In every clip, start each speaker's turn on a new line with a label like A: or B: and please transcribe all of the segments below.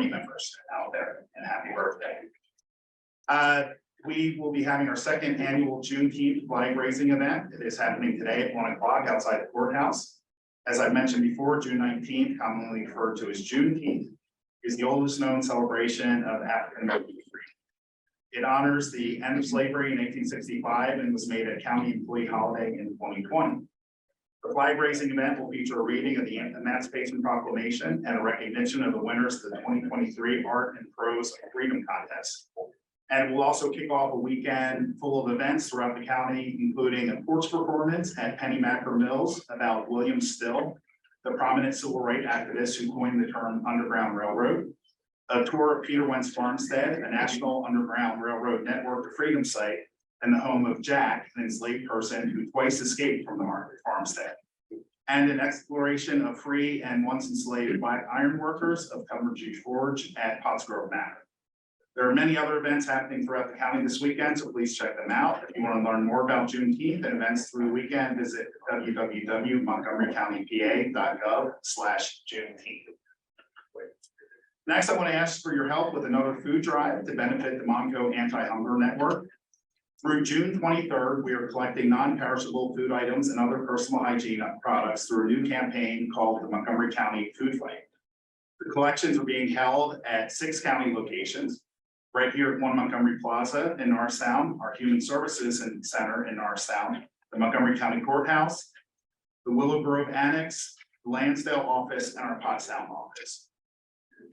A: Army members out there, and happy birthday. We will be having our second annual Juneteenth flag raising event. It is happening today at 1 o'clock outside the courthouse. As I mentioned before, June 19th, commonly referred to as Juneteenth, is the oldest known celebration of African American freedom. It honors the end of slavery in 1865 and was made a county employee holiday in 2020. The flag raising event will feature a reading of the Emancipation Proclamation and a recognition of the winners of the 2023 Art and Prose Freedom Contest. And we'll also kick off a weekend full of events throughout the county, including a porch performance at Pennymacker Mills about William Still, the prominent civil rights activist who coined the term Underground Railroad, a tour of Peter Wentz Farmstead, a national Underground Railroad network freedom site, and the home of Jack, an enslaved person who twice escaped from the market farmstead, and an exploration of free and once enslaved Black iron workers of Cumberland Forge at Pottsgrove Manor. There are many other events happening throughout the county this weekend, so please check them out. If you want to learn more about Juneteenth and events through the weekend, visit www.montgomerycountypa.gov/Juneteenth. Next, I want to ask for your help with another food drive to benefit the Montco Anti-Hunger Network. Through June 23rd, we are collecting non-perishable food items and other personal hygiene products through a new campaign called the Montgomery County Food Flame. The collections are being held at 6 county locations. Right here at 1 Montgomery Plaza in Norristown, our Human Services Center in Norristown, the Montgomery County Courthouse, the Willow Grove Annex, the Lansdale office, and our Pottstown office.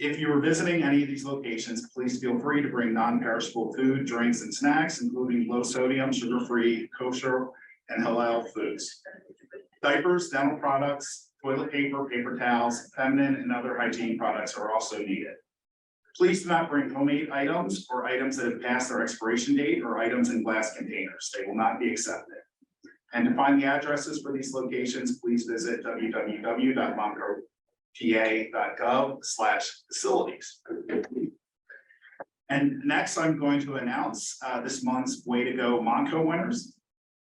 A: If you are visiting any of these locations, please feel free to bring non-perishable food, drinks, and snacks, including low sodium, sugar-free, kosher, and halal foods. Diapers, dental products, toilet paper, paper towels, feminine, and other hygiene products are also needed. Please do not bring homemade items or items that have passed their expiration date or items in glass containers. They will not be accepted. And to find the addresses for these locations, please visit www.montco.gov/facilities. And next, I'm going to announce this month's Way to Go Montco winners.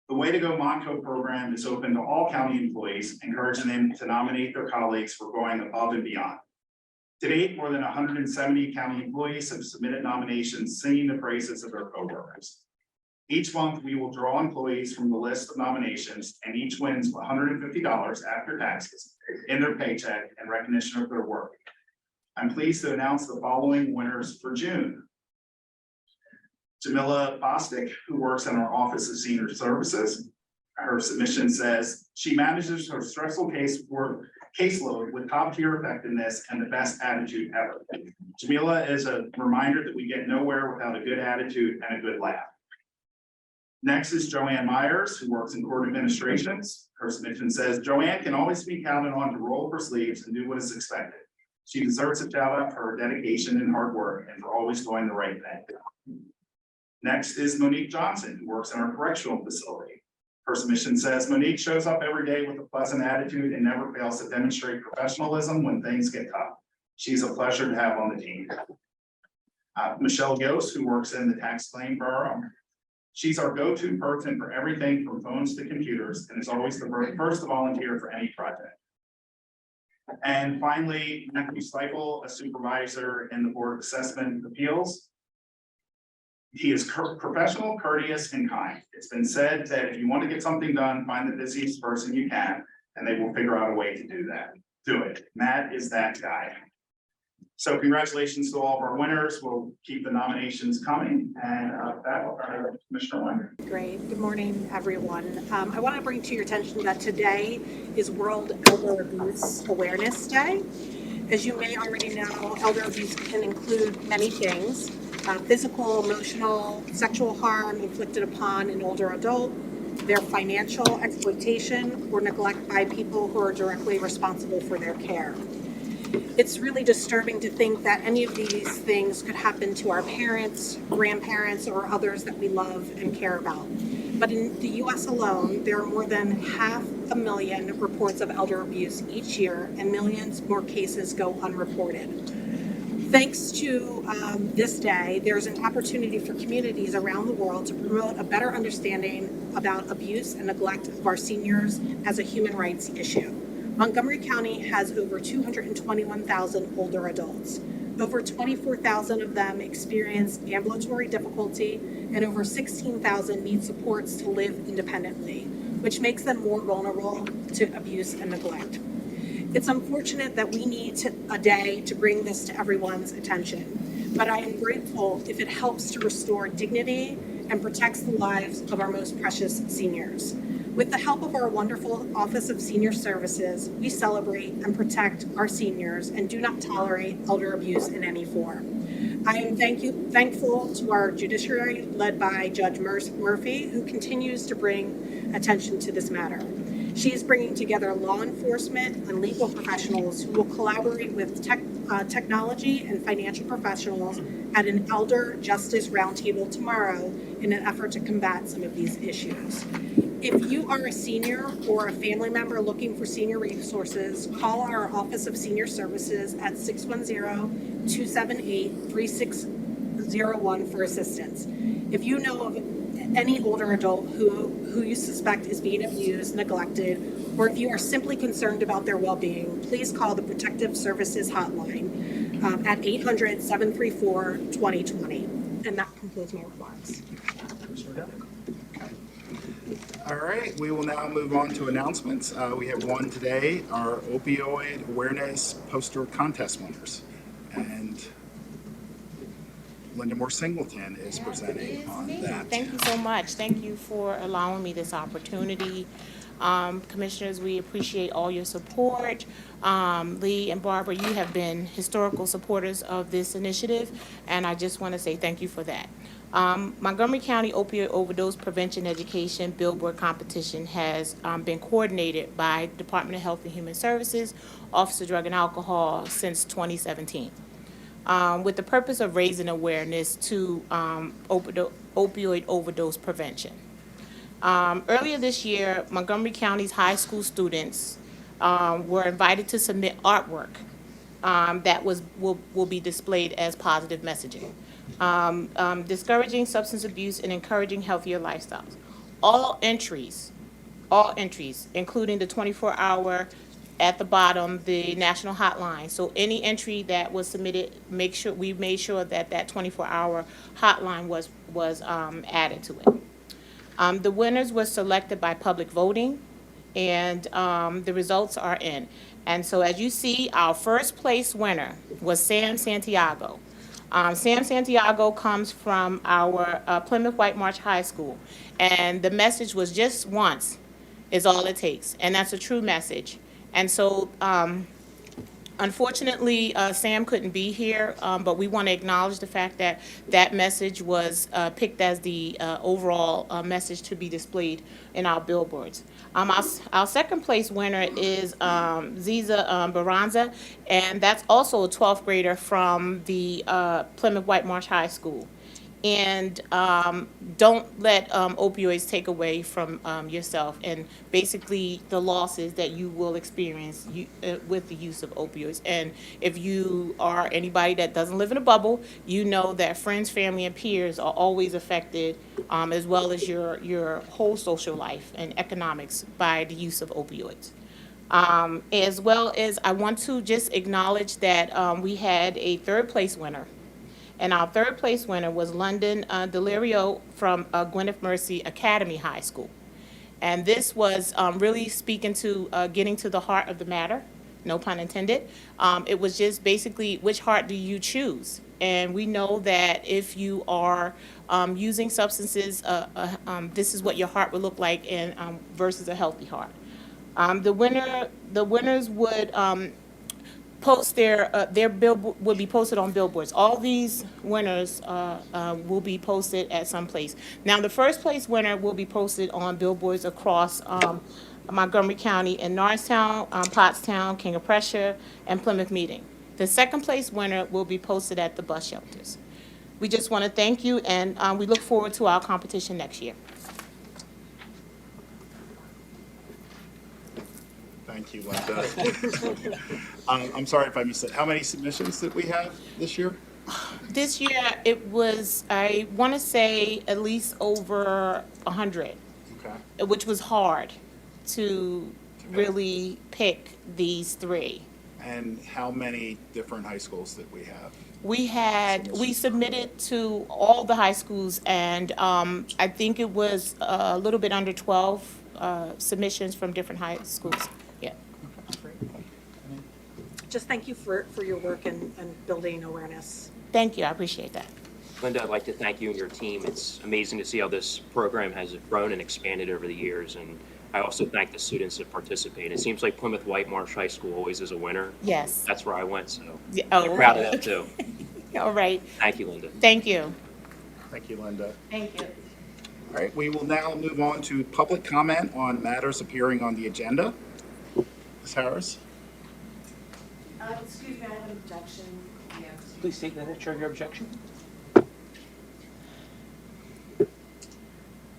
A: The Way to Go Montco program is open to all county employees, encouraging them to nominate their colleagues for going above and beyond. To date, more than 170 county employees have submitted nominations singing the praises of their coworkers. Each month, we will draw employees from the list of nominations, and each wins $150 after taxes in their paycheck in recognition of their work. I'm pleased to announce the following winners for June. Jamila Bostic, who works in our Office of Senior Services. Her submission says she manages her stressful caseload with top-tier effectiveness and the best attitude ever. Jamila is a reminder that we get nowhere without a good attitude and a good laugh. Next is Joanne Myers, who works in court administrations. Her submission says, Joanne can always be counted on to roll up her sleeves and do what is expected. She deserves a shout out for her dedication and hard work and for always doing the right thing. Next is Monique Johnson, who works in our correctional facility. Her submission says, Monique shows up every day with a pleasant attitude and never fails to demonstrate professionalism when things get tough. She's a pleasure to have on the team. Michelle Yost, who works in the tax claim bureau. She's our go-to person for everything from phones to computers and is always the first to volunteer for any project. And finally, Matthew Stiefel, a supervisor in the Board of Assessment Appeals. He is professional, courteous, and kind. It's been said that if you want to get something done, find the busiest person you can, and they will figure out a way to do it. Matt is that guy. So congratulations to all of our winners. We'll keep the nominations coming, and that will Commissioner Wenger.
B: Great. Good morning, everyone. I want to bring to your attention that today is World Elder Abuse Awareness Day. As you may already know, elder abuse can include many things. Physical, emotional, sexual harm inflicted upon an older adult, their financial exploitation or neglect by people who are directly responsible for their care. It's really disturbing to think that any of these things could happen to our parents, grandparents, or others that we love and care about. But in the US alone, there are more than 500,000 reports of elder abuse each year, and millions more cases go unreported. Thanks to this day, there's an opportunity for communities around the world to promote a better understanding about abuse and neglect of our seniors as a human rights issue. Montgomery County has over 221,000 older adults. Over 24,000 of them experience ambulatory difficulty, and over 16,000 need supports to live independently, which makes them more vulnerable to abuse and neglect. It's unfortunate that we need a day to bring this to everyone's attention, but I am grateful if it helps to restore dignity and protects the lives of our most precious seniors. With the help of our wonderful Office of Senior Services, we celebrate and protect our seniors and do not tolerate elder abuse in any form. I am thankful to our judiciary led by Judge Murphy, who continues to bring attention to this matter. She is bringing together law enforcement and legal professionals who will collaborate with technology and financial professionals at an Elder Justice Roundtable tomorrow in an effort to combat some of these issues. If you are a senior or a family member looking for senior resources, call our Office of Senior Services at 610-278-3601 for assistance. If you know of any older adult who you suspect is being abused, neglected, or if you are simply concerned about their well-being, please call the Protective Services Hotline at 800-734-2020. And that concludes my remarks.
C: All right, we will now move on to announcements. We have one today, our opioid awareness poster contest winners. And Linda Moore-Singleton is presenting on that.
D: Thank you so much. Thank you for allowing me this opportunity. Commissioners, we appreciate all your support. Lee and Barbara, you have been historical supporters of this initiative, and I just want to say thank you for that. Montgomery County Opioid Overdose Prevention Education Billboard Competition has been coordinated by Department of Health and Human Services, Office of Drug and Alcohol since 2017. With the purpose of raising awareness to opioid overdose prevention. Earlier this year, Montgomery County's high school students were invited to submit artwork that will be displayed as positive messaging, discouraging substance abuse and encouraging healthier lifestyles. All entries, including the 24-hour at the bottom, the national hotline. So any entry that was submitted, we made sure that 24-hour hotline was added to it. The winners were selected by public voting, and the results are in. And so as you see, our first place winner was Sam Santiago. Sam Santiago comes from our Plymouth White Marsh High School, and the message was just once is all it takes, and that's a true message. And so, unfortunately, Sam couldn't be here, but we want to acknowledge the fact that that message was picked as the overall message to be displayed in our billboards. Our second place winner is Ziza Baranza, and that's also a 12th grader from the Plymouth White Marsh High School. And don't let opioids take away from yourself and basically the losses that you will experience with the use of opioids. And if you are anybody that doesn't live in a bubble, you know that friends, family, and peers are always affected, as well as your whole social life and economics by the use of opioids. As well as I want to just acknowledge that we had a third place winner. And our third place winner was London Delirio from Gwyneth Mercy Academy High School. And this was really speaking to getting to the heart of the matter, no pun intended. It was just basically, which heart do you choose? And we know that if you are using substances, this is what your heart would look like versus a healthy heart. The winners would post their billboard would be posted on billboards. All these winners will be posted at some place. Now, the first place winner will be posted on billboards across Montgomery County in Norristown, Pottstown, King of Prussia, and Plymouth Meeting. The second place winner will be posted at the bus shelters. We just want to thank you, and we look forward to our competition next year.
C: Thank you, Linda. I'm sorry if I missed it. How many submissions did we have this year?
D: This year, it was, I want to say, at least over 100,
C: Okay.
D: which was hard to really pick these three.
C: And how many different high schools did we have?
D: We submitted to all the high schools, and I think it was a little bit under 12 submissions from different high schools. Yeah.
B: Just thank you for your work and building awareness.
D: Thank you. I appreciate that.
E: Linda, I'd like to thank you and your team. It's amazing to see how this program has grown and expanded over the years. And I also thank the students that participate. It seems like Plymouth White Marsh High School always is a winner.
D: Yes.
E: That's where I went, so
D: Yeah,
E: I'm proud of that too.
D: All right.
E: Thank you, Linda.
D: Thank you.
C: Thank you, Linda.
D: Thank you.
C: All right, we will now move on to public comment on matters appearing on the agenda. Ms. Harris?
F: Excuse me, I have an objection.
E: Please state the nature of your objection.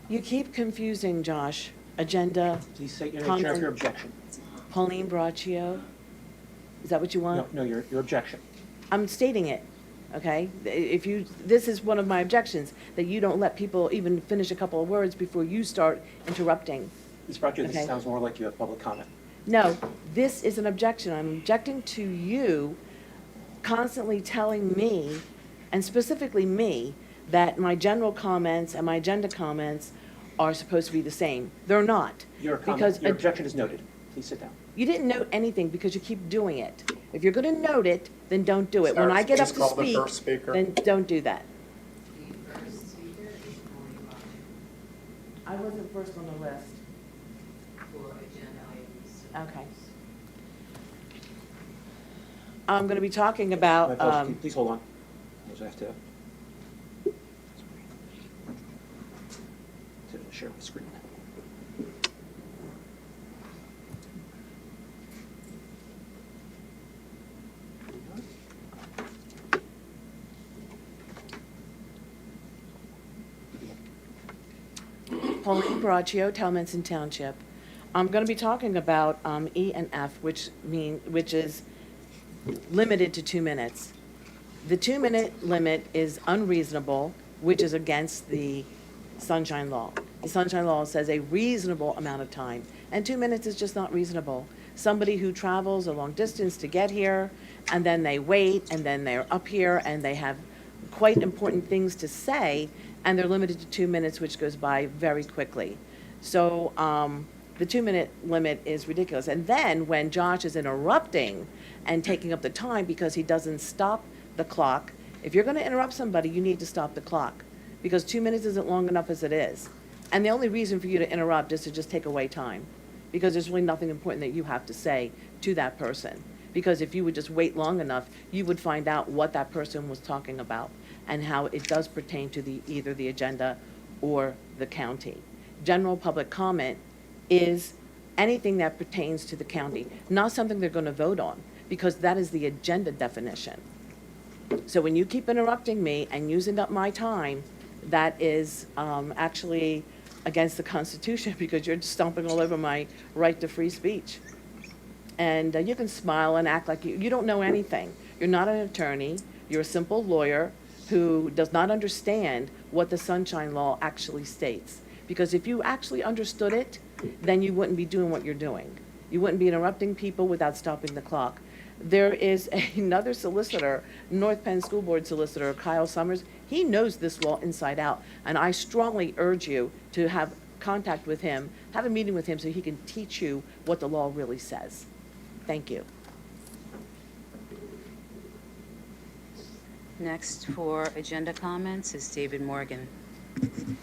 F: You keep confusing, Josh. Agenda,
E: Please state your
F: nature of your
E: objection.
F: Pauline Braccio. Is that what you want?
E: No, your objection.
F: I'm stating it, okay? This is one of my objections, that you don't let people even finish a couple of words before you start interrupting.
E: Ms. Braccio,
F: Okay.
E: sounds more like you have public comment.
F: No, this is an objection. I'm objecting to you constantly telling me, and specifically me, that my general comments and my agenda comments are supposed to be the same. They're not.
E: Your
F: Because
E: objection is noted. Please sit down.
F: you didn't note anything because you keep doing it. If you're going to note it, then don't do it. When I get up
C: Please
F: to
C: call the
F: speak,
C: first speaker.
F: then don't do that. I wasn't first on the list. Okay. I'm going to be talking about,
E: Please hold on. I have to share the screen.
F: Pauline Braccio, Talmenson Township. I'm going to be talking about E and F, which is limited to 2 minutes. The 2-minute limit is unreasonable, which is against the Sunshine Law. The Sunshine Law says a reasonable amount of time, and 2 minutes is just not reasonable. Somebody who travels a long distance to get here, and then they wait, and then they're up here, and they have quite important things to say, and they're limited to 2 minutes, which goes by very quickly. So the 2-minute limit is ridiculous. And then when Josh is interrupting and taking up the time because he doesn't stop the clock, if you're going to interrupt somebody, you need to stop the clock, because 2 minutes isn't long enough as it is. And the only reason for you to interrupt is to just take away time, because there's really nothing important that you have to say to that person. Because if you would just wait long enough, you would find out what that person was talking about and how it does pertain to either the agenda or the county. General public comment is anything that pertains to the county, not something they're going to vote on, because that is the agenda definition. So when you keep interrupting me and using up my time, that is actually against the Constitution, because you're stomping all over my right to free speech. And you can smile and act like you don't know anything. You're not an attorney. You're a simple lawyer who does not understand what the Sunshine Law actually states. Because if you actually understood it, then you wouldn't be doing what you're doing. You wouldn't be interrupting people without stopping the clock. There is another solicitor, North Penn School Board solicitor, Kyle Summers. He knows this law inside out, and I strongly urge you to have contact with him, have a meeting with him so he can teach you what the law really says. Thank you.
G: Next for agenda comments is David Morgan.
H: Good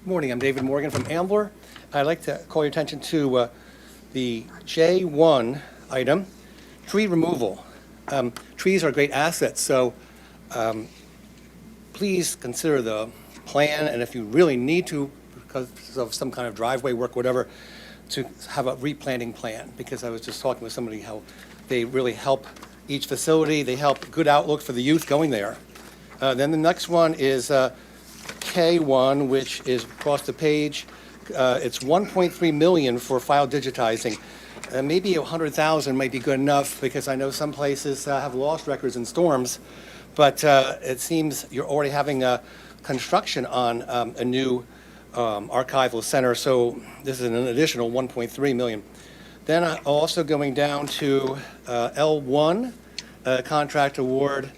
H: morning, I'm David Morgan from Ambler. I'd like to call your attention to the J1 item, tree removal. Trees are great assets, so please consider the plan, and if you really need to, because of some kind of driveway work, whatever, to have a replanting plan, because I was just talking with somebody how they really help each facility, they help good outlook for the youth going there. Then the next one is K1, which is across the page. It's 1.3 million for file digitizing. Maybe 100,000 might be good enough, because I know some places have lost records in storms, but it seems you're already having construction on a new archival center, so this is an additional 1.3 million. Then also going down to L1, contract award.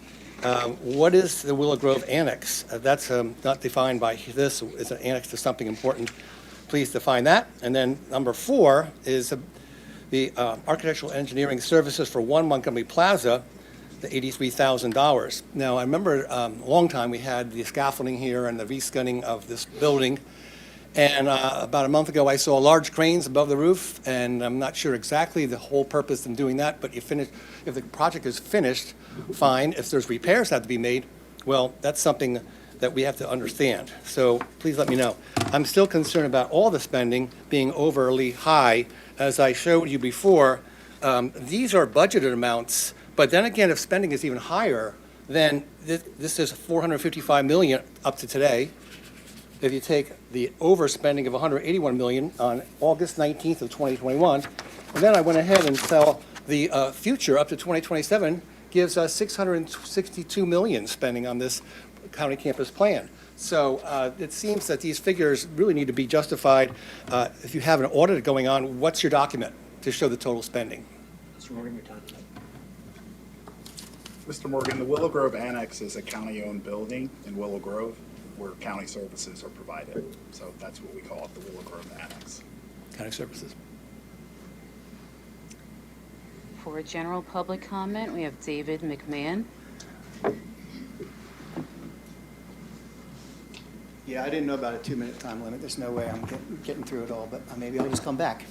H: What is the Willow Grove Annex? That's not defined by this. It's an annex to something important. Please define that. And then number 4 is the architectural engineering services for 1 Montgomery Plaza, the $83,000. Now, I remember a long time we had the scaffolding here and the reskinning of this building. And about a month ago, I saw large cranes above the roof, and I'm not sure exactly the whole purpose in doing that, but if the project is finished, fine. If there's repairs that have to be made, well, that's something that we have to understand. So please let me know. I'm still concerned about all the spending being overly high. As I showed you before, these are budgeted amounts, but then again, if spending is even higher, then this is $455 million up to today. If you take the overspending of $181 million on August 19th of 2021, and then I went ahead and saw the future up to 2027 gives us $662 million spending on this county campus plan. So it seems that these figures really need to be justified. If you have an audit going on, what's your document to show the total spending?
E: Mr. Morgan, your time.
C: Mr. Morgan, the Willow Grove Annex is a county-owned building in Willow Grove where county services are provided. So that's what we call it, the Willow Grove Annex.
H: County services.
G: For general public comment, we have David McMahon.
I: Yeah, I didn't know about a 2-minute time limit. There's no way I'm getting through it all, but maybe I'll just come back.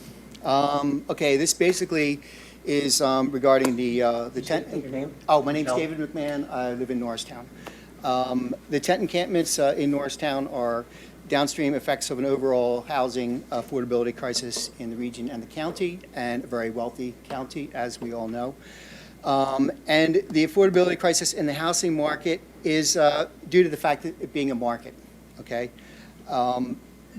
I: Okay, this basically is regarding the tent.
H: Your name?
I: Oh, my name's David McMahon. I live in Norristown. The tent encampments in Norristown are downstream effects of an overall housing affordability crisis in the region and the county, and a very wealthy county, as we all know. And the affordability crisis in the housing market is due to the fact that it being a market, okay?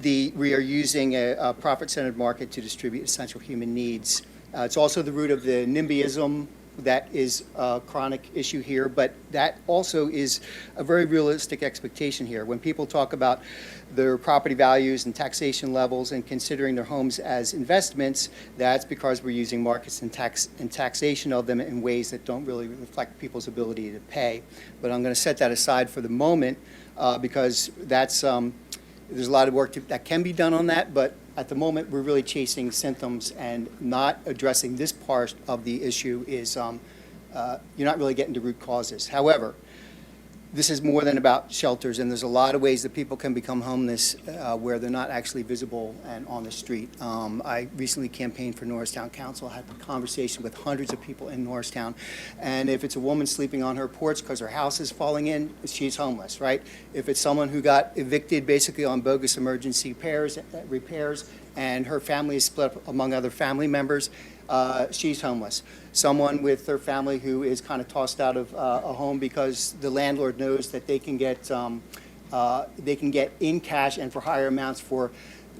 I: We are using a profit-centered market to distribute essential human needs. It's also the root of the NIMBYism that is a chronic issue here, but that also is a very realistic expectation here. When people talk about their property values and taxation levels and considering their homes as investments, that's because we're using markets and taxation of them in ways that don't really reflect people's ability to pay. But I'm going to set that aside for the moment because that's there's a lot of work that can be done on that, but at the moment, we're really chasing symptoms and not addressing this part of the issue is you're not really getting to root causes. However, this is more than about shelters, and there's a lot of ways that people can become homeless where they're not actually visible and on the street. I recently campaigned for Norristown Council. I had a conversation with hundreds of people in Norristown, and if it's a woman sleeping on her porch because her house is falling in, she's homeless, right? If it's someone who got evicted basically on bogus emergency repairs and her family is split up among other family members, she's homeless. Someone with their family who is kind of tossed out of a home because the landlord knows that they can get in cash and for higher amounts for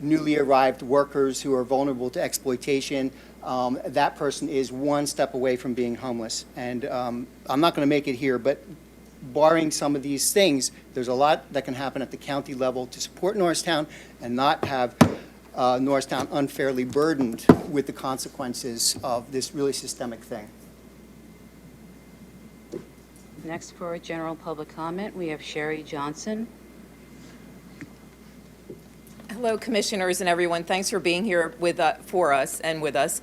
I: newly arrived workers who are vulnerable to exploitation. That person is one step away from being homeless. And I'm not going to make it here, but barring some of these things, there's a lot that can happen at the county level to support Norristown and not have Norristown unfairly burdened with the consequences of this really systemic thing.
G: Next, for general public comment, we have Sherry Johnson.
J: Hello, commissioners and everyone. Thanks for being here for us and with us.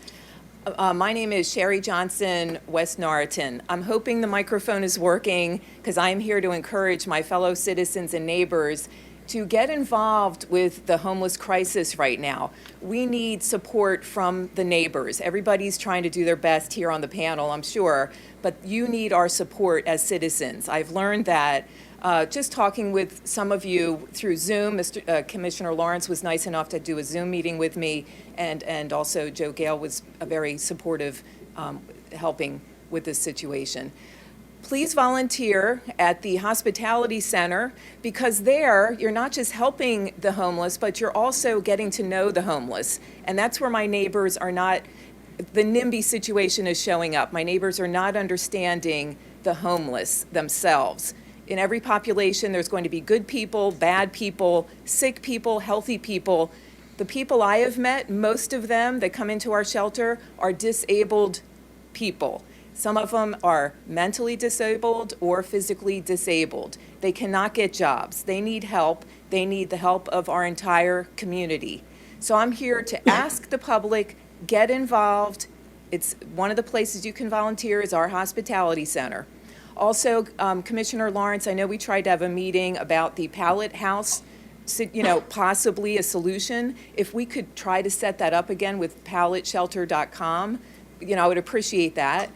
J: My name is Sherry Johnson, West Norriton. I'm hoping the microphone is working because I'm here to encourage my fellow citizens and neighbors to get involved with the homeless crisis right now. We need support from the neighbors. Everybody's trying to do their best here on the panel, I'm sure, but you need our support as citizens. I've learned that just talking with some of you through Zoom. Commissioner Lawrence was nice enough to do a Zoom meeting with me, and also Joe Gale was very supportive, helping with this situation. Please volunteer at the hospitality center, because there you're not just helping the homeless, but you're also getting to know the homeless. And that's where my neighbors are not, the NIMBY situation is showing up. My neighbors are not understanding the homeless themselves. In every population, there's going to be good people, bad people, sick people, healthy people. The people I have met, most of them that come into our shelter are disabled people. Some of them are mentally disabled or physically disabled. They cannot get jobs. They need help. They need the help of our entire community. So I'm here to ask the public, get involved. It's one of the places you can volunteer is our hospitality center. Also, Commissioner Lawrence, I know we tried to have a meeting about the pallet house, possibly a solution. If we could try to set that up again with palletshelter.com, I would appreciate that.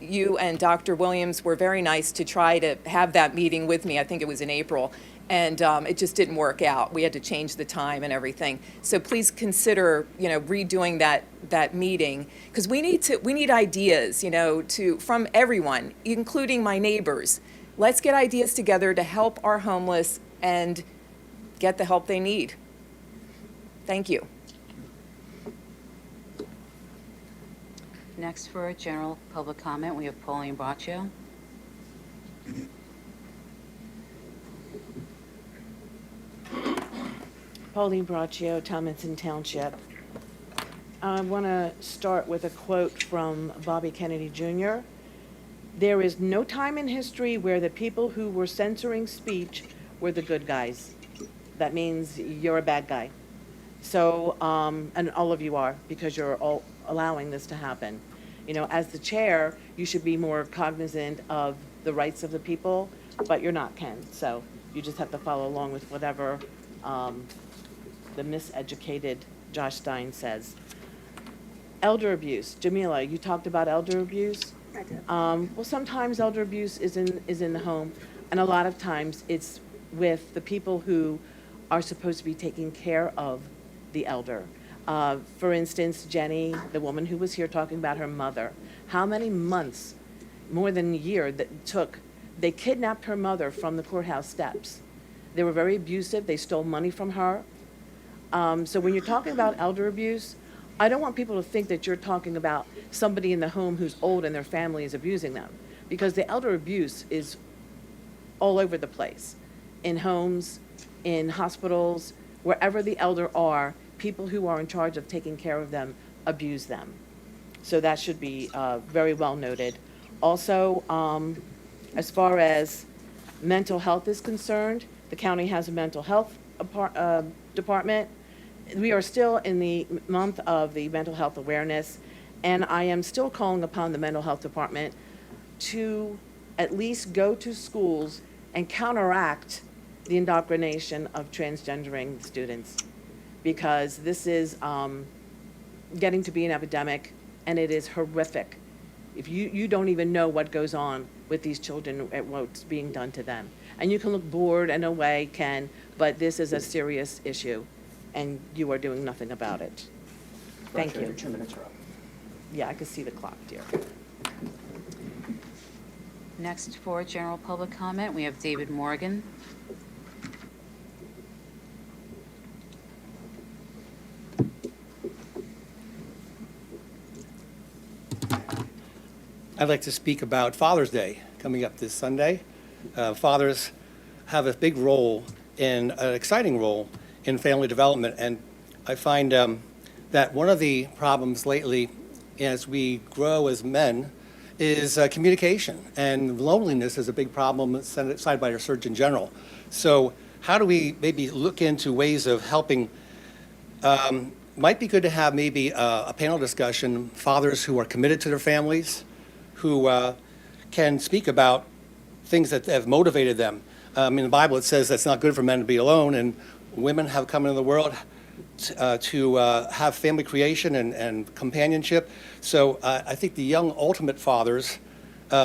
J: You and Dr. Williams were very nice to try to have that meeting with me. I think it was in April. And it just didn't work out. We had to change the time and everything. So please consider, redoing that meeting, because we need ideas, from everyone, including my neighbors. Let's get ideas together to help our homeless and get the help they need. Thank you.
G: Next for general public comment, we have Pauline Braccio.
F: Pauline Braccio, Tomlinson Township. I want to start with a quote from Bobby Kennedy Jr. There is no time in history where the people who were censoring speech were the good guys. That means you're a bad guy. So, and all of you are, because you're all allowing this to happen. As the chair, you should be more cognizant of the rights of the people, but you're not, Ken. So you just have to follow along with whatever the miseducated Josh Stein says. Elder abuse. Jamila, you talked about elder abuse.
B: I did.
F: Well, sometimes elder abuse is in the home, and a lot of times it's with the people who are supposed to be taking care of the elder. For instance, Jenny, the woman who was here talking about her mother, how many months, more than a year, that it took, they kidnapped her mother from the courthouse steps. They were very abusive. They stole money from her. So when you're talking about elder abuse, I don't want people to think that you're talking about somebody in the home who's old and their family is abusing them, because the elder abuse is all over the place, in homes, in hospitals, wherever the elder are, people who are in charge of taking care of them abuse them. So that should be very well noted. Also, as far as mental health is concerned, the county has a mental health department. We are still in the month of the mental health awareness, and I am still calling upon the mental health department to at least go to schools and counteract the indoctrination of transgendering students, because this is getting to be an epidemic, and it is horrific. If you don't even know what goes on with these children and what's being done to them. And you can look bored and away, Ken, but this is a serious issue, and you are doing nothing about it. Thank you.
I: 2 minutes are up.
F: Yeah, I can see the clock, dear.
G: Next for general public comment, we have David Morgan.
H: I'd like to speak about Father's Day coming up this Sunday. Fathers have a big role, an exciting role in family development, and I find that one of the problems lately as we grow as men is communication, and loneliness is a big problem cited by our Surgeon General. So how do we maybe look into ways of helping? Might be good to have maybe a panel discussion, fathers who are committed to their families, who can speak about things that have motivated them. In the Bible, it says that it's not good for men to be alone, and women have come into the world to have family creation and companionship. So I think the young ultimate fathers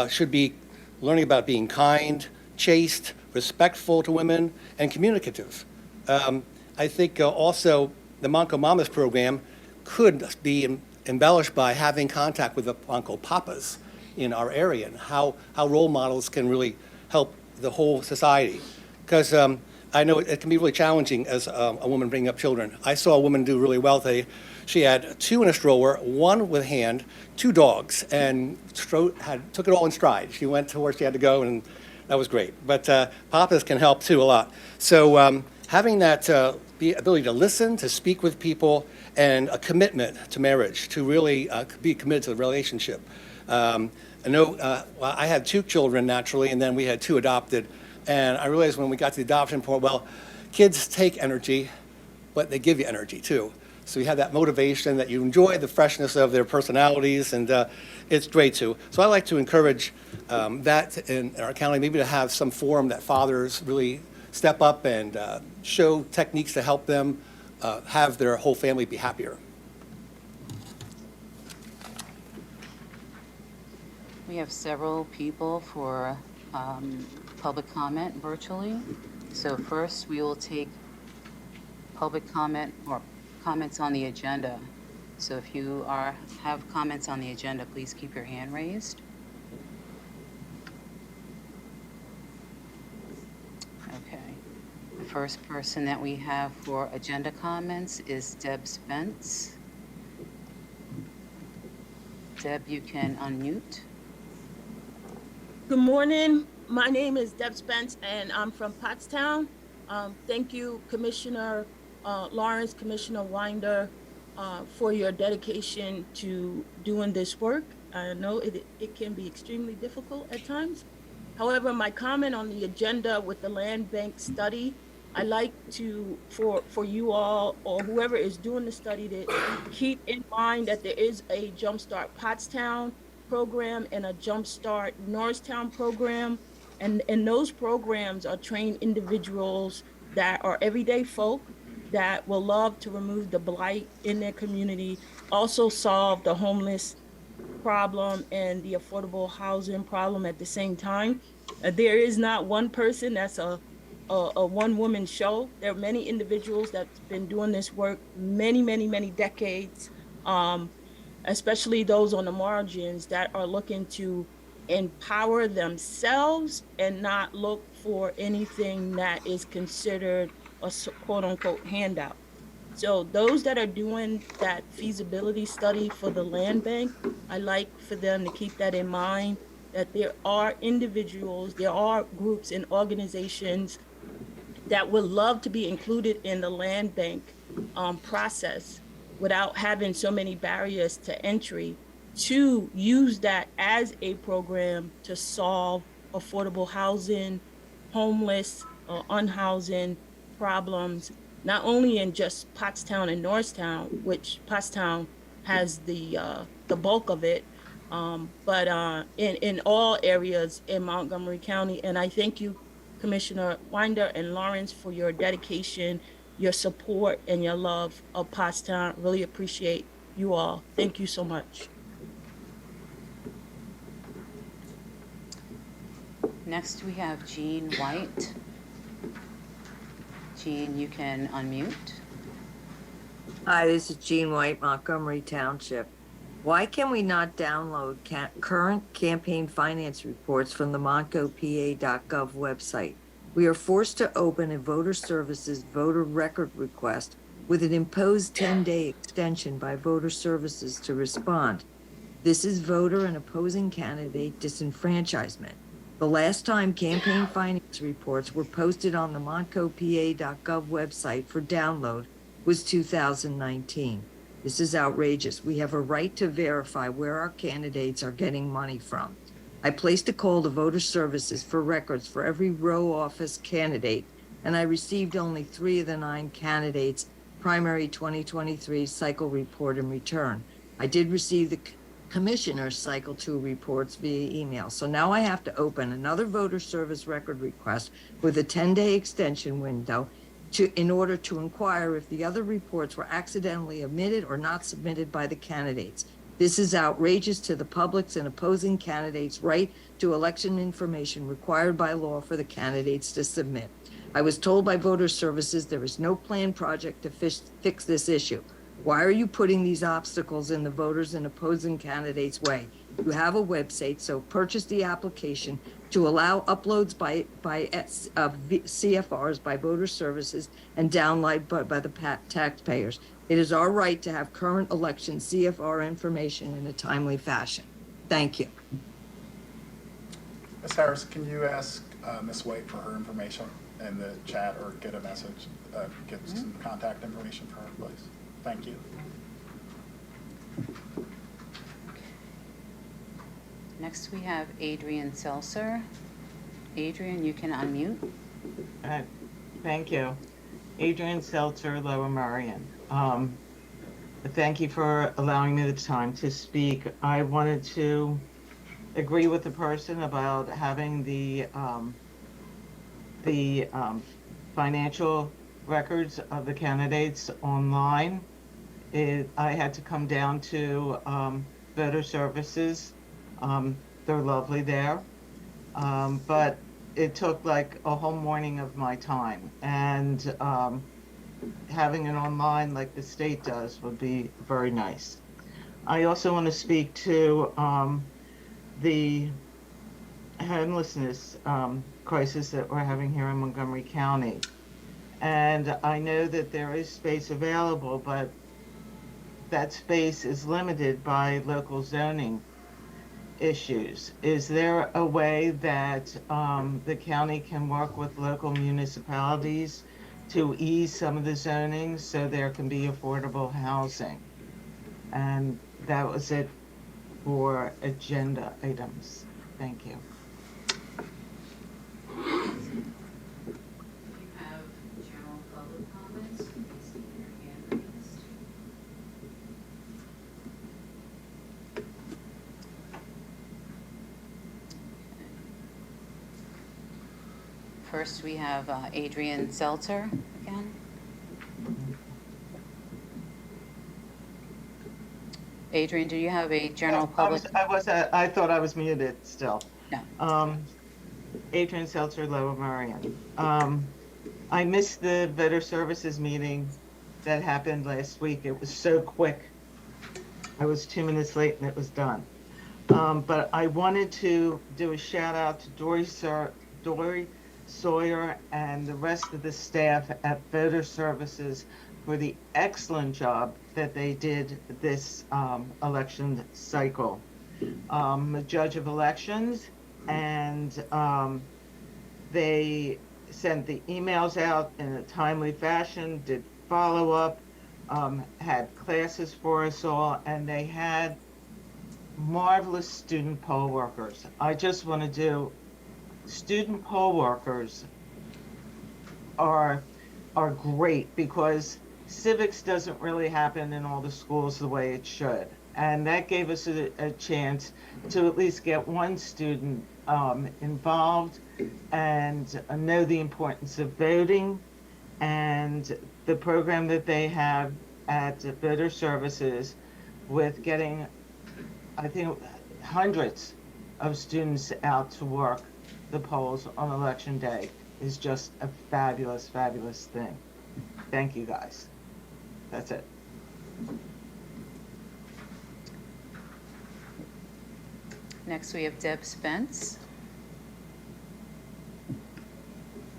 H: should be learning about being kind, chaste, respectful to women, and communicative. I think also the Montco Mamas program could be embellished by having contact with the Montco Papas in our area, and how role models can really help the whole society. Because I know it can be really challenging as a woman bringing up children. I saw a woman do really well today. She had 2 in a stroller, 1 with hand, 2 dogs, and took it all in stride. She went to where she had to go, and That was great. But papas can help too a lot. So having that the ability to listen, to speak with people, and a commitment to marriage, to really be committed to the relationship. I know well, I had 2 children naturally, and then we had 2 adopted. And I realized when we got to the adoption point, well, kids take energy, but they give you energy too. So you have that motivation that you enjoy the freshness of their personalities, and it's great too. So I like to encourage that in our county, maybe to have some forum that fathers really step up and show techniques to help them have their whole family be happier.
G: We have several people for public comment virtually. So first, we will take public comment or comments on the agenda. So if you have comments on the agenda, please keep your hand raised. Okay. The first person that we have for agenda comments is Deb Spence. Deb, you can unmute.
K: Good morning. My name is Deb Spence, and I'm from Pottstown. Thank you, Commissioner Lawrence, Commissioner Winder, for your dedication to doing this work. I know it can be extremely difficult at times. However, my comment on the agenda with the land bank study, I like to, for you all or whoever is doing the study, to keep in mind that there is a Jumpstart Pottstown program and a Jumpstart Norristown program. And those programs are trained individuals that are everyday folk that will love to remove the blight in their community, also solve the homeless problem and the affordable housing problem at the same time. There is not one person that's a one-woman show. There are many individuals that's been doing this work many decades, especially those on the margins that are looking to empower themselves and not look for anything that is considered a quote-unquote handout. So those that are doing that feasibility study for the land bank, I like for them to keep that in mind, that there are individuals, there are groups and organizations that would love to be included in the land bank process without having so many barriers to entry, to use that as a program to solve affordable housing, homeless, unhousing problems, not only in just Pottstown and Norristown, which Pottstown has the bulk of it, but in all areas in Montgomery County. And I thank you, Commissioner Winder and Lawrence, for your dedication, your support, and your love of Pottstown. Really appreciate you all. Thank you so much.
G: Next, we have Jean White. Jean, you can unmute.
L: Hi, this is Jean White, Montgomery Township. Why can we not download current campaign finance reports from the montcopa.gov website? We are forced to open a voter services voter record request with an imposed 10-day extension by voter services to respond. This is voter and opposing candidate disenfranchisement. The last time campaign finance reports were posted on the montcopa.gov website for download was 2019. This is outrageous. We have a right to verify where our candidates are getting money from. I placed a call to voter services for records for every row office candidate, and I received only 3 of the 9 candidates' primary 2023 cycle report in return. I did receive the Commissioner's Cycle 2 reports via email. So now I have to open another voter service record request with a 10-day extension window in order to inquire if the other reports were accidentally omitted or not submitted by the candidates. This is outrageous to the public's and opposing candidates' right to election information required by law for the candidates to submit. I was told by voter services there is no planned project to fix this issue. Why are you putting these obstacles in the voters and opposing candidates' way? You have a website, so purchase the application to allow uploads by CFRs by voter services and download by the taxpayers. It is our right to have current election CFR information in a timely fashion. Thank you.
C: Ms. Harris, can you ask Ms. White for her information in the chat, or get a message, get some contact information for her, please. Thank you.
G: Next, we have Adrian Seltzer. Adrian, you can unmute.
M: Thank you. Adrian Seltzer, Lower Merion. Thank you for allowing me the time to speak. I wanted to agree with the person about having the financial records of the candidates online. I had to come down to voter services. They're lovely there. But it took like a whole morning of my time, and having it online like the state does would be very nice. I also want to speak to the homelessness crisis that we're having here in Montgomery County. And I know that there is space available, but that space is limited by local zoning issues. Is there a way that the county can work with local municipalities to ease some of the zoning so there can be affordable housing? And that was it for agenda items. Thank you.
G: You have general public comments. Please keep your hand raised. First, we have Adrian Seltzer again. Adrian, do you have a general public?
M: I thought I was muted still.
G: No.
M: Adrian Seltzer, Lower Merion. I missed the voter services meeting that happened last week. It was so quick. I was 2 minutes late and it was done. But I wanted to do a shout out to Dory Sawyer and the rest of the staff at Voter Services for the excellent job that they did this election cycle. A judge of elections, and they sent the emails out in a timely fashion, did follow-up, had classes for us all, and they had marvelous student poll workers. I just want to do, student poll workers are great, because civics doesn't really happen in all the schools the way it should. And that gave us a chance to at least get one student involved and know the importance of voting. And the program that they have at Voter Services with getting, I think, hundreds of students out to work the polls on election day is just a fabulous, fabulous thing. Thank you, guys. That's it.
G: Next, we have Deb Spence.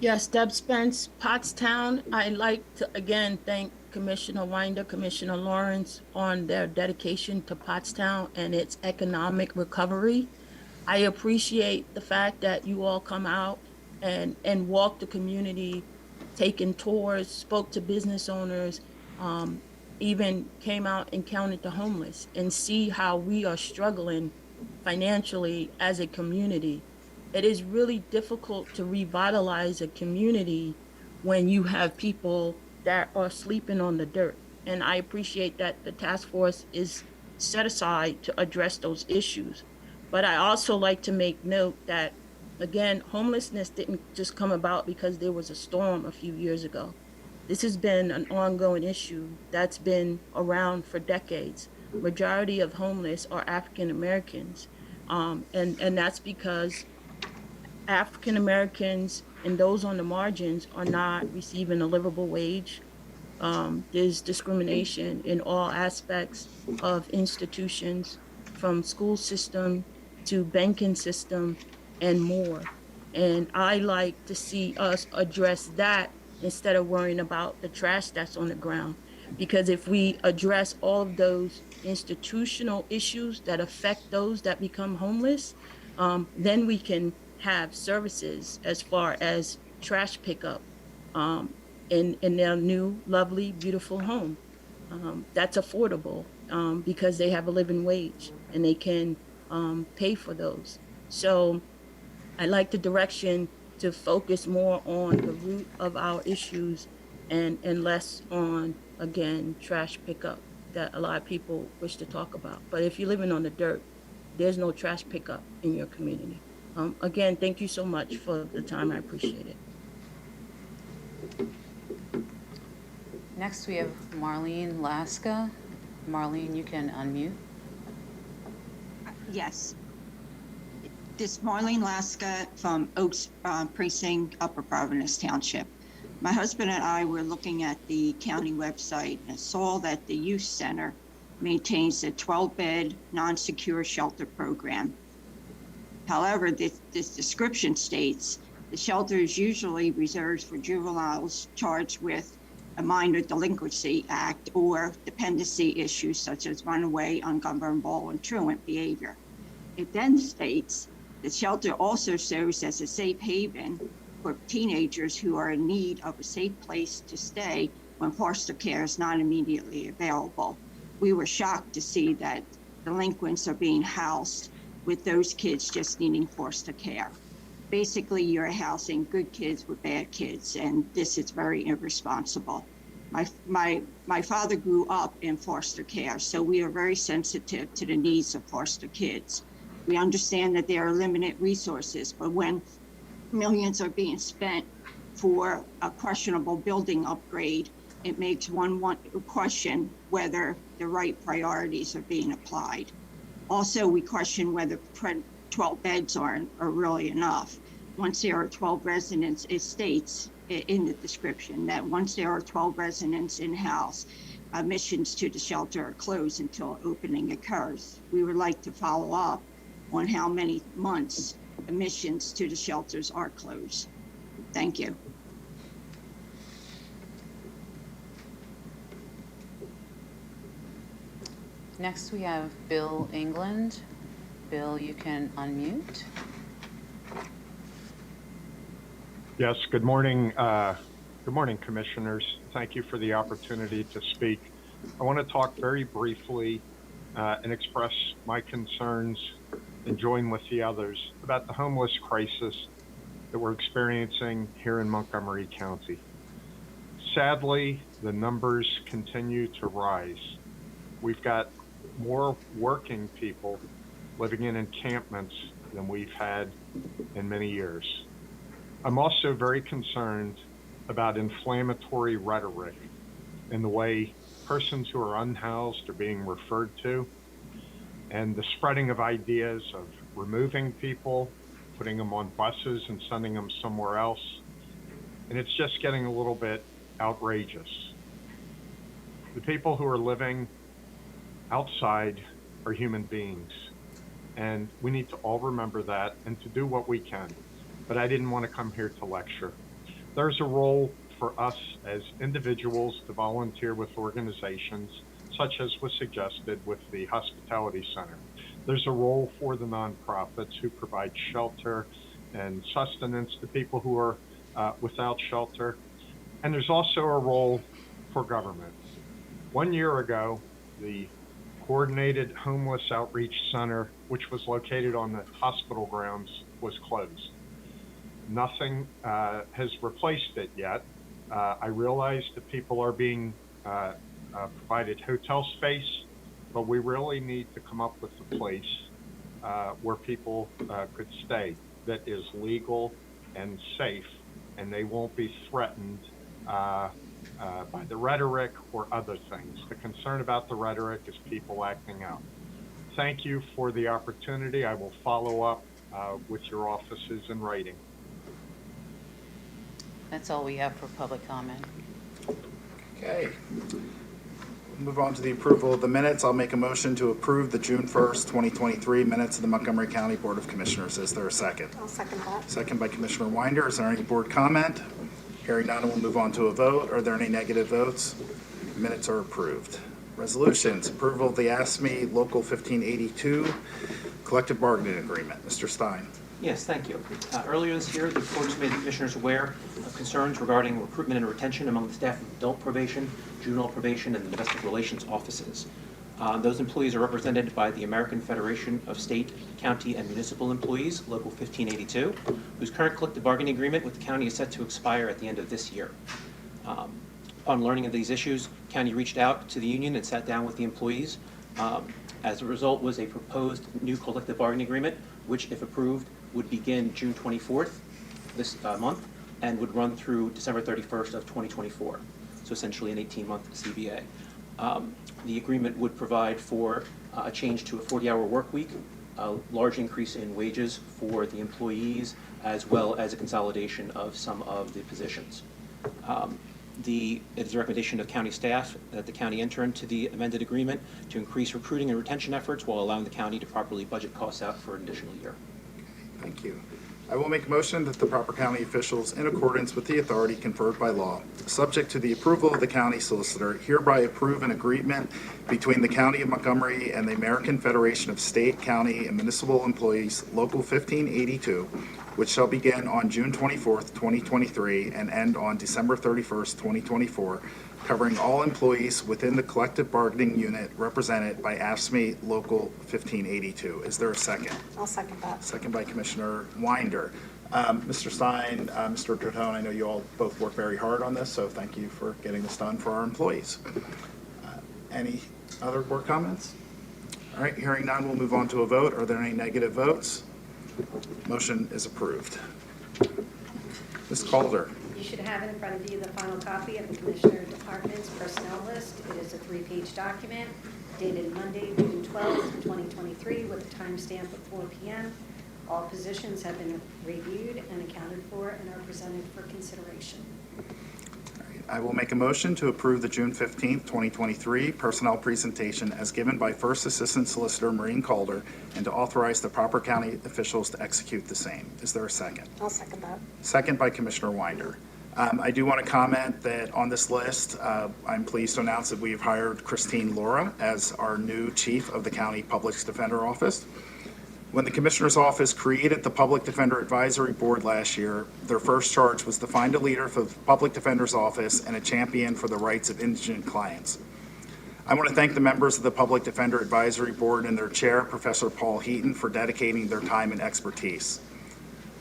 K: Yes, Deb Spence, Pottstown. I'd like to again thank Commissioner Winder, Commissioner Lawrence on their dedication to Pottstown and its economic recovery. I appreciate the fact that you all come out and walk the community, taking tours, spoke to business owners, even came out and counted the homeless, and see how we are struggling financially as a community. It is really difficult to revitalize a community when you have people that are sleeping on the dirt. And I appreciate that the task force is set aside to address those issues. But I also like to make note that, again, homelessness didn't just come about because there was a storm a few years ago. This has been an ongoing issue that's been around for decades. Majority of homeless are African Americans. And that's because African Americans and those on the margins are not receiving a livable wage. There's discrimination in all aspects of institutions, from school system to banking system and more. And I like to see us address that instead of worrying about the trash that's on the ground. Because if we address all of those institutional issues that affect those that become homeless, then we can have services as far as trash pickup in their new, lovely, beautiful home. That's affordable because they have a living wage and they can pay for those. So I like the direction to focus more on the root of our issues and less on, again, trash pickup that a lot of people wish to talk about. But if you're living on the dirt, there's no trash pickup in your community. Again, thank you so much for the time. I appreciate it.
G: Next, we have Marlene Laska. Marlene, you can unmute.
N: Yes. This Marlene Laska from Oaks Precinct, Upper Providence Township. My husband and I were looking at the county website and saw that the youth center maintains a 12-bed non-secure shelter program. However, this description states the shelter is usually reserved for juveniles charged with a minor delinquency act or dependency issues such as runaway, ungovernable, and truant behavior. It then states the shelter also serves as a safe haven for teenagers who are in need of a safe place to stay when foster care is not immediately available. We were shocked to see that delinquents are being housed with those kids just needing foster care. Basically, you're housing good kids with bad kids, and this is very irresponsible. My father grew up in foster care, so we are very sensitive to the needs of foster kids. We understand that there are limited resources, but when millions are being spent for a questionable building upgrade, it makes one question whether the right priorities are being applied. Also, we question whether 12 beds are really enough. Once there are 12 residents, it states in the description that once there are 12 residents in-house, admissions to the shelter are closed until opening occurs. We would like to follow up on how many months admissions to the shelters are closed. Thank you.
G: Next, we have Bill England. Bill, you can unmute.
O: Yes, good morning. Good morning, commissioners. Thank you for the opportunity to speak. I want to talk very briefly and express my concerns and join with the others about the homeless crisis that we're experiencing here in Montgomery County. Sadly, the numbers continue to rise. We've got more working people living in encampments than we've had in many years. I'm also very concerned about inflammatory rhetoric in the way persons who are unhoused are being referred to, and the spreading of ideas of removing people, putting them on buses and sending them somewhere else. And it's just getting a little bit outrageous. The people who are living outside are human beings, and we need to all remember that and to do what we can. But I didn't want to come here to lecture. There's a role for us as individuals to volunteer with organizations, such as was suggested with the Hospitality Center. There's a role for the nonprofits who provide shelter and sustenance to people who are without shelter. And there's also a role for government. 1 year ago, the Coordinated Homeless Outreach Center, which was located on the hospital grounds, was closed. Nothing has replaced it yet. I realize that people are being provided hotel space, but we really need to come up with a place where people could stay that is legal and safe, and they won't be threatened by the rhetoric or other things. The concern about the rhetoric is people acting out. Thank you for the opportunity. I will follow up with your offices in writing.
G: That's all we have for public comment.
C: Okay. Move on to the approval of the minutes. I'll make a motion to approve the June 1st, 2023 minutes of the Montgomery County Board of Commissioners. Is there a second?
B: I'll second that.
C: Second by Commissioner Winder. Is there any board comment? Hearing none, we'll move on to a vote. Are there any negative votes? Minutes are approved. Resolutions. Approval of the AFSCME Local 1582 Collective Bargaining Agreement. Mr. Stein.
P: Yes, thank you. Earlier this year, the board made the commissioners aware of concerns regarding recruitment and retention among the staff of adult probation, juvenile probation, and the domestic relations offices. Those employees are represented by the American Federation of State, County, and Municipal Employees, Local 1582, whose current collective bargaining agreement with the county is set to expire at the end of this year. Upon learning of these issues, county reached out to the union and sat down with the employees. As a result was a proposed new collective bargaining agreement, which, if approved, would begin June 24th this month and would run through December 31st of 2024. So essentially an 18-month CBA. The agreement would provide for a change to a 40-hour work week, a large increase in wages for the employees, as well as a consolidation of some of the positions. It is a recommendation of county staff that the county enter into the amended agreement to increase recruiting and retention efforts while allowing the county to properly budget costs out for an additional year.
C: Thank you. I will make a motion that the proper county officials, in accordance with the authority conferred by law, subject to the approval of the county solicitor, hereby approve an agreement between the County of Montgomery and the American Federation of State, County, and Municipal Employees, Local 1582, which shall begin on June 24th, 2023, and end on December 31st, 2024, covering all employees within the collective bargaining unit represented by AFSCME Local 1582. Is there a second?
B: I'll second that.
C: Second by Commissioner Winder. Mr. Stein, Mr. Tertone, I know you all both work very hard on this, so thank you for getting this done for our employees. Any other board comments? All right, hearing none, we'll move on to a vote. Are there any negative votes? Motion is approved. Ms. Calder.
Q: You should have in front of you the final copy of the Commissioner Department's personnel list. It is a 3-page document dated Monday, June 12th, 2023, with a timestamp of 4 p.m. All positions have been reviewed and accounted for and are presented for consideration.
C: I will make a motion to approve the June 15th, 2023 personnel presentation as given by First Assistant Solicitor Maureen Calder and to authorize the proper county officials to execute the same. Is there a second?
B: I'll second that.
C: Second by Commissioner Winder. I do want to comment that on this list, I'm pleased to announce that we have hired Christine Laura as our new Chief of the County Public Defender Office. When the Commissioner's Office created the Public Defender Advisory Board last year, their first charge was to find a leader for the Public Defender's Office and a champion for the rights of indigent clients. I want to thank the members of the Public Defender Advisory Board and their chair, Professor Paul Heaton, for dedicating their time and expertise.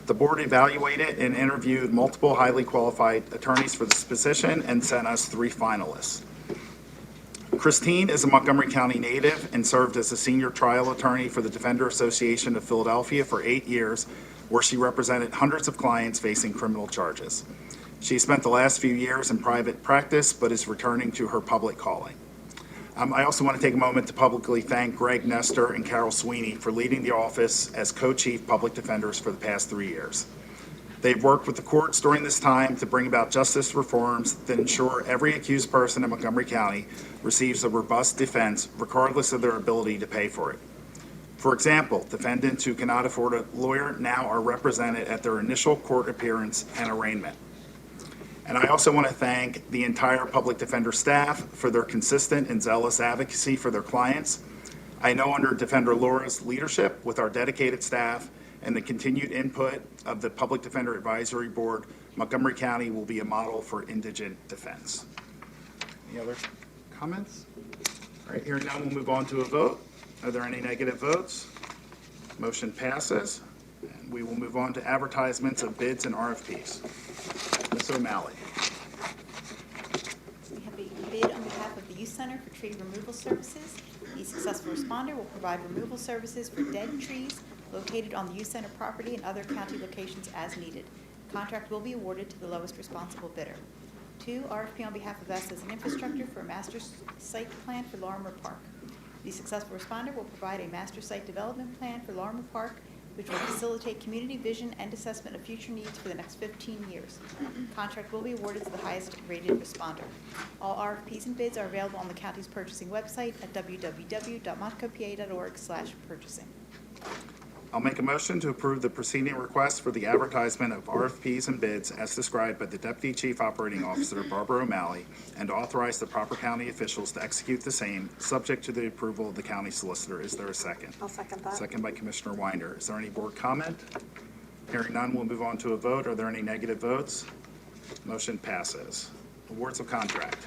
C: The board evaluated and interviewed multiple highly qualified attorneys for this position and sent us 3 finalists. Christine is a Montgomery County native and served as a senior trial attorney for the Defender Association of Philadelphia for 8 years, where she represented hundreds of clients facing criminal charges. She spent the last few years in private practice, but is returning to her public calling. I also want to take a moment to publicly thank Greg Nestor and Carol Sweeney for leading the office as co-chief public defenders for the past 3 years. They've worked with the courts during this time to bring about justice reforms that ensure every accused person in Montgomery County receives a robust defense regardless of their ability to pay for it. For example, defendants who cannot afford a lawyer now are represented at their initial court appearance and arraignment. And I also want to thank the entire public defender staff for their consistent and zealous advocacy for their clients. I know under Defender Laura's leadership with our dedicated staff and the continued input of the Public Defender Advisory Board, Montgomery County will be a model for indigent defense. Any other comments? All right, hearing none, we'll move on to a vote. Are there any negative votes? Motion passes. And we will move on to advertisements of bids and RFPs. Ms. O'Malley.
R: We have a bid on behalf of the Youth Center for tree removal services. The successful responder will provide removal services for dead trees located on the Youth Center property and other county locations as needed. Contract will be awarded to the lowest responsible bidder. 2, RFP on behalf of us as an infrastructure for a master site plan for Lorimer Park. The successful responder will provide a master site development plan for Lorimer Park, which will facilitate community vision and assessment of future needs for the next 15 years. Contract will be awarded to the highest rated responder. All RFPs and bids are available on the county's purchasing website at www.montcopa.org/purchasing.
C: I'll make a motion to approve the preceding request for the advertisement of RFPs and bids as described by the Deputy Chief Operating Officer, Barbara O'Malley, and to authorize the proper county officials to execute the same, subject to the approval of the county solicitor. Is there a second?
B: I'll second that.
C: Second by Commissioner Winder. Is there any board comment? Hearing none, we'll move on to a vote. Are there any negative votes? Motion passes. Awards of contract.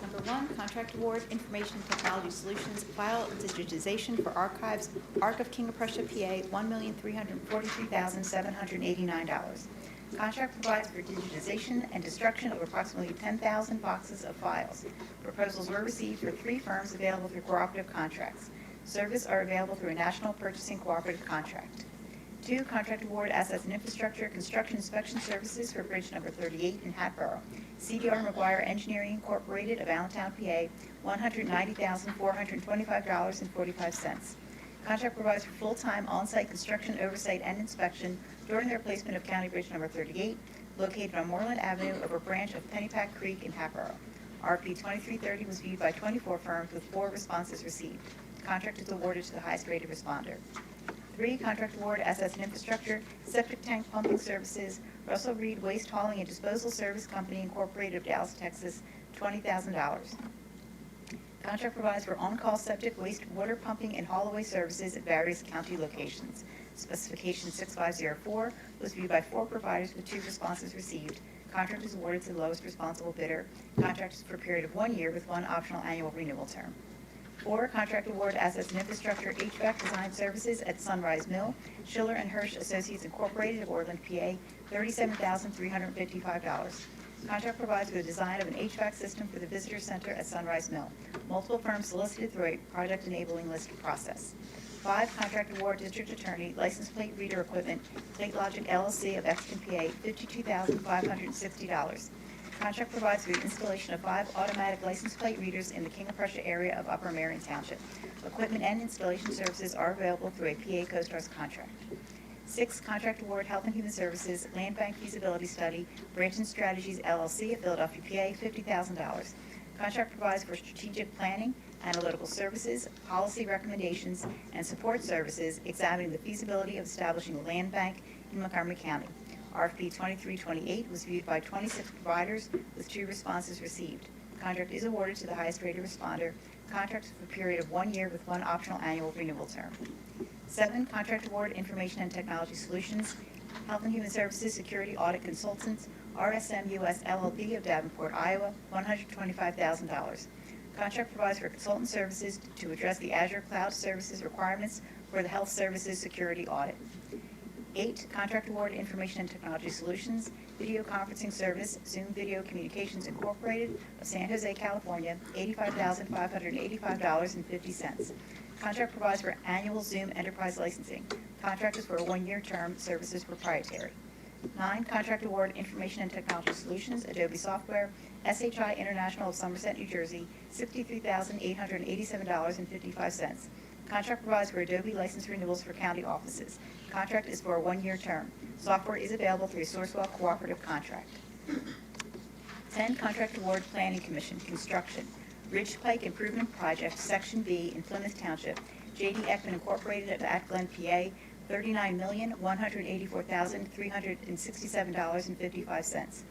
R: Number one, contract award, Information Technology Solutions, file digitization for archives, Arc of King of Prussia, PA, $1,343,789. Contract provides for digitization and destruction of approximately 10,000 boxes of files. Proposals were received for 3 firms available through cooperative contracts. Service are available through a national purchasing cooperative contract. 2, contract award assets and infrastructure, construction inspection services for bridge number 38 in Hatboro. CDR McGuire Engineering Incorporated of Allentown, PA, $190,425.45. Contract provides for full-time on-site construction oversight and inspection during the replacement of County Bridge number 38, located on Moreland Avenue over a branch of Pennypack Creek in Hatboro. RFP 2330 was viewed by 24 firms with 4 responses received. The contract is awarded to the highest rated responder. 3, contract award, assets and infrastructure, septic tank pumping services, Russell Reed Waste Hauling and Disposal Service Company Incorporated of Dallas, Texas, $20,000. Contract provides for on-call septic waste water pumping and haul-away services at various county locations. Specification 6504 was viewed by 4 providers with 2 responses received. Contract is awarded to the lowest responsible bidder. Contract is for a period of 1 year with 1 optional annual renewal term. 4, contract award assets and infrastructure HVAC design services at Sunrise Mill, Schiller and Hirsch Associates Incorporated of Orland, PA, $37,355. Contract provides for the design of an HVAC system for the visitor center at Sunrise Mill. Multiple firms solicited through a project enabling list process. 5, contract award district attorney, license plate reader equipment, Plate Logic LLC of Exton, PA, $52,560. Contract provides for the installation of 5 automatic license plate readers in the King of Prussia area of Upper Marion Township. Equipment and installation services are available through a PA CoStarz contract. 6, contract award Health and Human Services, Land Bank Feasibility Study, Branch and Strategies LLC of Philadelphia, PA, $50,000. Contract provides for strategic planning, analytical services, policy recommendations, and support services examining the feasibility of establishing a land bank in Montgomery County. RFP 2328 was viewed by 26 providers with 2 responses received. The contract is awarded to the highest rated responder. The contract is for a period of 1 year with 1 optional annual renewal term. 7, contract award Information and Technology Solutions, Health and Human Services Security Audit Consultants, RSMUS LLP of Davenport, Iowa, $125,000. Contract provides for consultant services to address the Azure Cloud Services requirements for the Health Services Security Audit. 8, contract award Information and Technology Solutions, video conferencing service, Zoom Video Communications Incorporated of San Jose, California, $85,585.50. Contract provides for annual Zoom enterprise licensing. Contract is for a 1-year term. Services proprietary. 9, contract award Information and Technology Solutions, Adobe Software, SHI International of Somerset, New Jersey, $63,887.55. Contract provides for Adobe license renewals for county offices. Contract is for a 1-year term. Software is available through a Sourcewell cooperative contract. 10, contract award Planning Commission, Construction, Ridge Pike Improvement Project, Section B in Plymouth Township, J.D. Ekman Incorporated of Ackglen, PA, $39,184,367.55.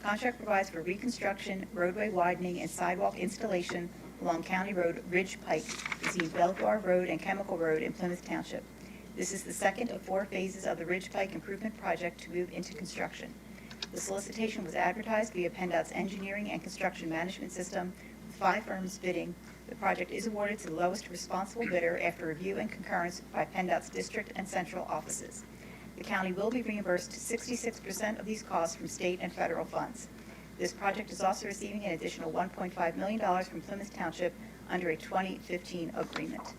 R: Contract provides for reconstruction, roadway widening, and sidewalk installation along County Road Ridge Pike between Belvoir Road and Chemical Road in Plymouth Township. This is the second of 4 phases of the Ridge Pike Improvement Project to move into construction. The solicitation was advertised via PennDOT's Engineering and Construction Management System, with 5 firms bidding. The project is awarded to the lowest responsible bidder after review and concurrence by PennDOT's district and central offices. The county will be reimbursed 66% of these costs from state and federal funds. This project is also receiving an additional $1.5 million from Plymouth Township under a 2015 agreement.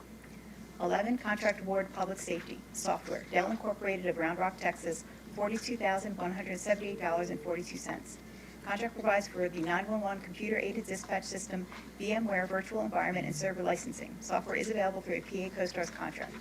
R: 11, contract award Public Safety Software, Dell Incorporated of Round Rock, Texas, $42,178.42. Contract provides for the 911 computer-aided dispatch system, VMware virtual environment, and server licensing. Software is available through a PA CoStarz contract.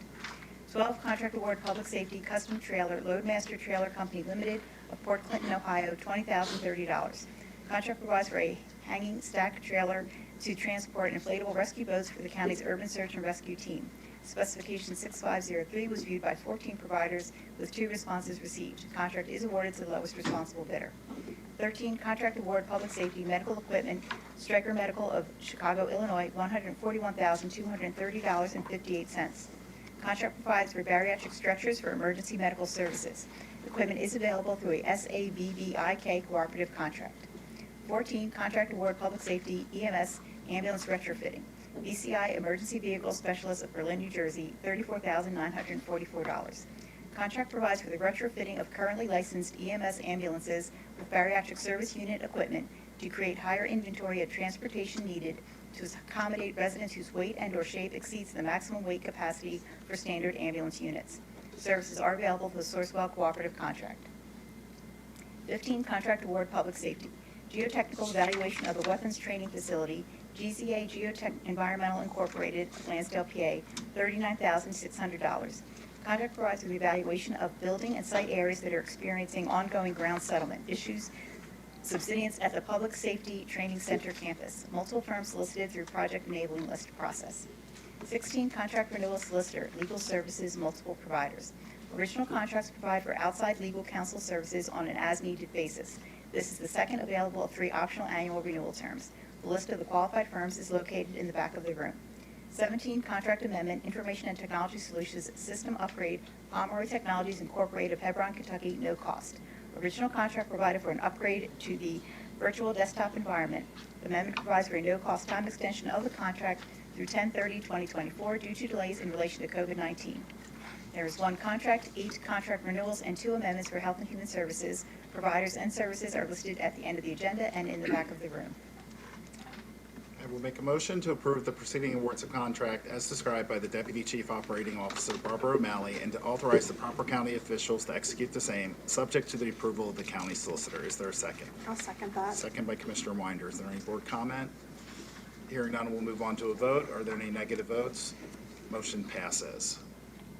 R: 12, contract award Public Safety Custom Trailer, Loadmaster Trailer Company Limited of Port Clinton, Ohio, $20,030. Contract provides for a hanging stack trailer to transport inflatable rescue boats for the county's urban search and rescue team. Specification 6503 was viewed by 14 providers with 2 responses received. Contract is awarded to the lowest responsible bidder. 13, contract award Public Safety Medical Equipment, Stryker Medical of Chicago, Illinois, $141,230.58. Contract provides for bariatric stretchers for emergency medical services. Equipment is available through a SAVVIK cooperative contract. 14, contract award public safety EMS ambulance retrofitting. VCI Emergency Vehicle Specialist of Berlin, New Jersey, $34,944. Contract provides for the retrofitting of currently licensed EMS ambulances with bariatric service unit equipment to create higher inventory of transportation needed to accommodate residents whose weight and/or shape exceeds the maximum weight capacity for standard ambulance units. Services are available for the Sourcewell Cooperative Contract. 15, contract award public safety. Geotechnical evaluation of the weapons training facility, GZA Geotech Environmental Incorporated, Lansdale, PA, $39,600. Contract provides for the evaluation of building and site areas that are experiencing ongoing ground settlement issues, subsidence at the Public Safety Training Center campus. Multiple firms solicited through project enabling list process. 16, contract renewal solicitor, legal services, multiple providers. Original contracts provide for outside legal counsel services on an as-needed basis. This is the second available of 3 optional annual renewal terms. The list of the qualified firms is located in the back of the room. 17, contract amendment, Information and Technology Solutions System Upgrade, Pomeroy Technologies Incorporated of Hebron, Kentucky, no cost. Original contract provided for an upgrade to the virtual desktop environment. The amendment provides for a no-cost time extension of the contract through 10/30/2024 due to delays in relation to COVID-19. There is 1 contract, 8 contract renewals, and 2 amendments for Health and Human Services. Providers and services are listed at the end of the agenda and in the back of the room.
C: I will make a motion to approve the preceding awards of contract as described by the Deputy Chief Operating Officer, Barbara O'Malley, and to authorize the proper county officials to execute the same, subject to the approval of the county solicitor. Is there a second?
B: I'll second that.
C: Second by Commissioner Winder. Is there any board comment? Hearing none, we'll move on to a vote. Are there any negative votes? Motion passes.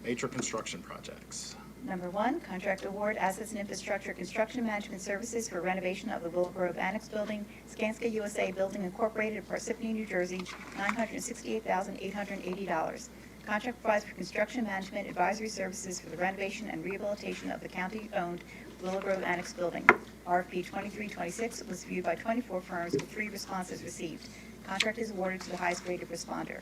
C: Major construction projects.
R: Number 1, contract award assets and infrastructure construction management services for renovation of the Willow Grove Annex Building, Skanska USA Building Incorporated of Parsippany, New Jersey, $968,880. Contract provides for construction management advisory services for the renovation and rehabilitation of the county-owned Willow Grove Annex Building. RFP 2326 was viewed by 24 firms with 3 responses received. Contract is awarded to the highest rated responder.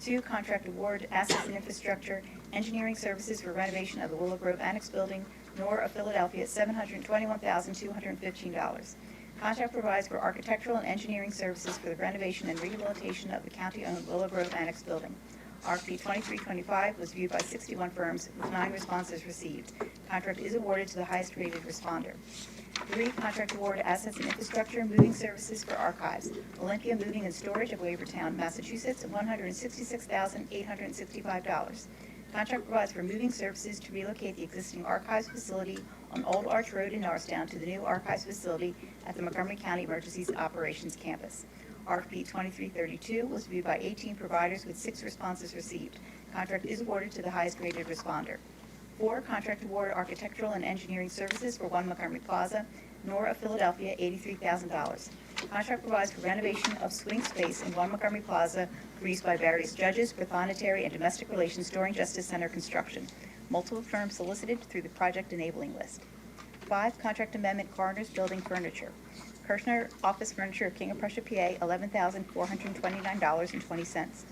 R: 2, contract award assets and infrastructure engineering services for renovation of the Willow Grove Annex Building, Noor of Philadelphia, $721,215. Contract provides for architectural and engineering services for the renovation and rehabilitation of the county-owned Willow Grove Annex Building. RFP 2325 was viewed by 61 firms with 9 responses received. Contract is awarded to the highest rated responder. 3, contract award assets and infrastructure moving services for archives. Olympia Moving and Storage of Wavertown, Massachusetts, $166,865. Contract provides for moving services to relocate the existing archives facility on Old Arch Road in Norristown to the new archives facility at the Montgomery County Emergency Operations Campus. RFP 2332 was viewed by 18 providers with 6 responses received. Contract is awarded to the highest rated responder. 4, contract award architectural and engineering services for 1 Montgomery Plaza, Noor of Philadelphia, $83,000. Contract provides for renovation of swing space in 1 Montgomery Plaza for use by various judges for monetary and domestic relations during Justice Center construction. Multiple firms solicited through the project enabling list. 5, contract amendment Coroner's Building Furniture. Kirshner Office Furniture of King of Prussia, PA, $11,429.20.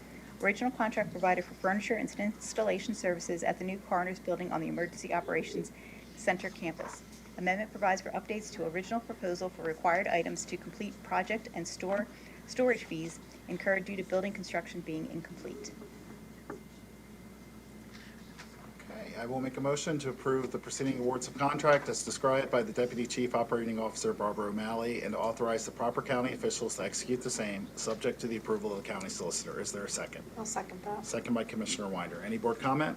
R: Original contract provided for furniture and installation services at the new Coroner's Building on the Emergency Operations Center campus. Amendment provides for updates to original proposal for required items to complete project and storage fees incurred due to building construction being incomplete.
C: Okay, I will make a motion to approve the preceding awards of contract as described by the Deputy Chief Operating Officer, Barbara O'Malley, and to authorize the proper county officials to execute the same, subject to the approval of the county solicitor. Is there a second?
B: I'll second that.
C: Second by Commissioner Winder. Any board comment?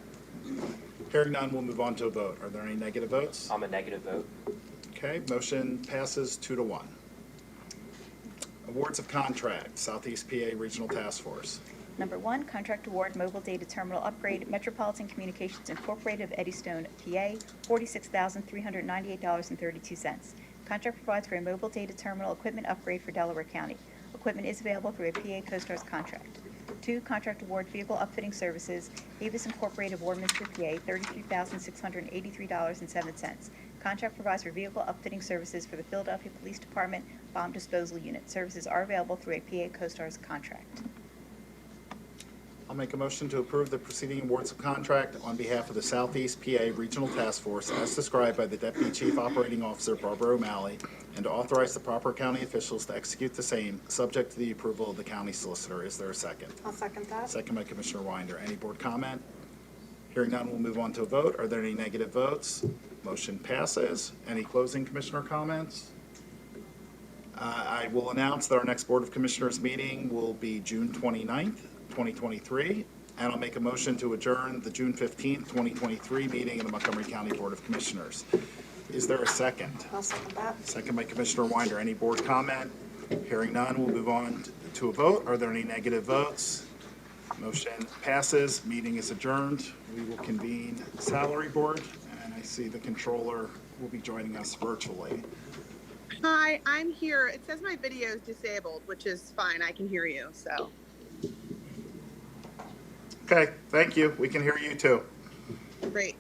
C: Hearing none, we'll move on to a vote. Are there any negative votes?
E: I'm a negative vote.
C: Okay, motion passes 2-1. Awards of contract, Southeast PA Regional Task Force.
R: Number 1, contract award mobile data terminal upgrade, Metropolitan Communications Incorporated of Eddystone, PA, $46,398.32. Contract provides for a mobile data terminal equipment upgrade for Delaware County. Equipment is available through a PA CoStarz contract. 2, contract award vehicle upfitting services, Avis Incorporated of Warminster, PA, $33,683.07. Contract provides for vehicle upfitting services for the Philadelphia Police Department Bomb Disposal Unit. Services are available through a PA CoStarz contract.
C: I'll make a motion to approve the preceding awards of contract on behalf of the Southeast PA Regional Task Force as described by the Deputy Chief Operating Officer Barbara O'Malley, and to authorize the proper county officials to execute the same, subject to the approval of the county solicitor. Is there a second?
B: I'll second that.
C: Second by Commissioner Winder. Any board comment? Hearing none, we'll move on to a vote. Are there any negative votes? Motion passes. Any closing commissioner comments? I will announce that our next Board of Commissioners meeting will be June 29th, 2023, and I'll make a motion to adjourn the June 15th, 2023 meeting of the Montgomery County Board of Commissioners. Is there a second?
B: I'll second that.
C: Second by Commissioner Winder. Any board comment? Hearing none, we'll move on to a vote. Are there any negative votes? Motion passes. Meeting is adjourned. We will convene Salary Board, and I see the controller will be joining us virtually.
S: Hi, I'm here. It says my video is disabled, which is fine. I can hear you, so.
C: Okay, thank you. We can hear you too.
S: Great.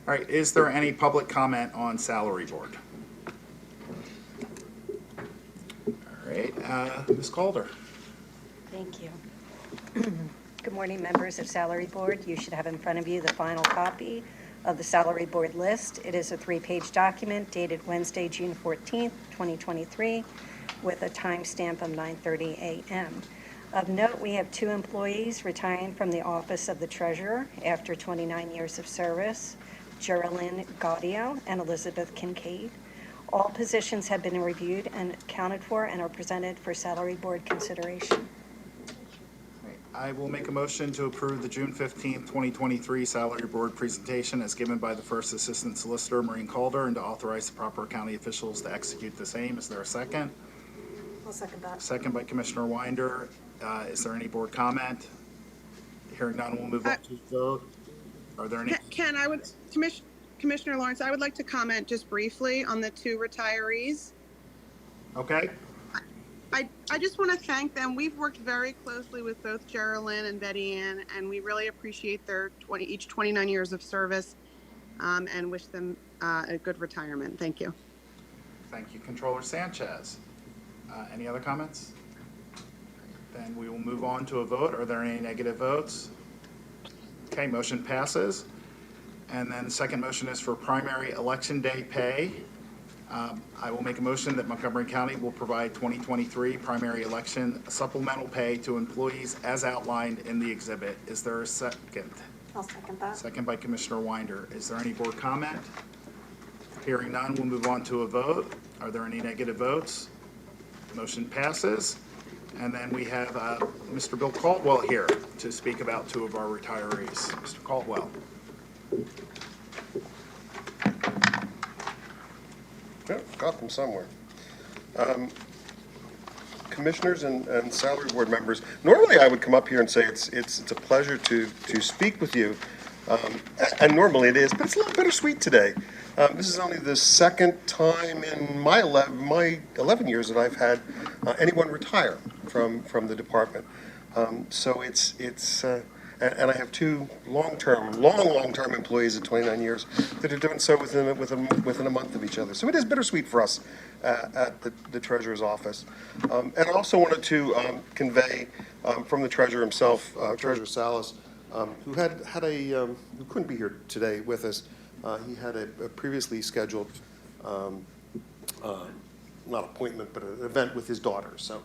C: All right, is there any public comment on Salary Board? All right, Ms. Calder.
Q: Thank you. Good morning, members of Salary Board. You should have in front of you the final copy of the Salary Board list. It is a 3-page document dated Wednesday, June 14th, 2023, with a timestamp of 9:30 a.m. Of note, we have 2 employees retiring from the office of the treasurer after 29 years of service, Geralyn Gaudio and Elizabeth Kincaid. All positions have been reviewed and accounted for and are presented for Salary Board consideration.
C: I will make a motion to approve the June 15th, 2023 Salary Board presentation as given by the First Assistant Solicitor, Maureen Calder, and to authorize the proper county officials to execute the same. Is there a second?
B: I'll second that.
C: Second by Commissioner Winder. Is there any board comment? Hearing none, we'll move on to the vote. Are there any?
S: Ken, Commissioner Lawrence, I would like to comment just briefly on the 2 retirees.
C: Okay.
S: I just want to thank them. We've worked very closely with both Geralyn and Betty Ann, and we really appreciate their each 29 years of service, and wish them a good retirement. Thank you.
C: Thank you, Controller Sanchez. Any other comments? Then we will move on to a vote. Are there any negative votes? Okay, motion passes. And then the second motion is for primary election day pay. I will make a motion that Montgomery County will provide 2023 primary election supplemental pay to employees as outlined in the exhibit. Is there a second?
B: I'll second that.
C: Second by Commissioner Winder. Is there any board comment? Hearing none, we'll move on to a vote. Are there any negative votes? Motion passes. And then we have Mr. Bill Caldwell here to speak about 2 of our retirees. Mr. Caldwell.
T: Yeah, got them somewhere. Commissioners and Salary Board members, normally I would come up here and say it's a pleasure to speak with you, and normally it is, but it's a little bittersweet today. This is only the second time in my 11 years that I've had anyone retire from the department. So it's and I have 2 long-term employees of 29 years that are doing so within a month of each other. So it is bittersweet for us at the Treasurer's office. And I also wanted to convey from the Treasurer himself, Treasurer Salas, who who couldn't be here today with us. He had a previously scheduled, not appointment, but an event with his daughter. So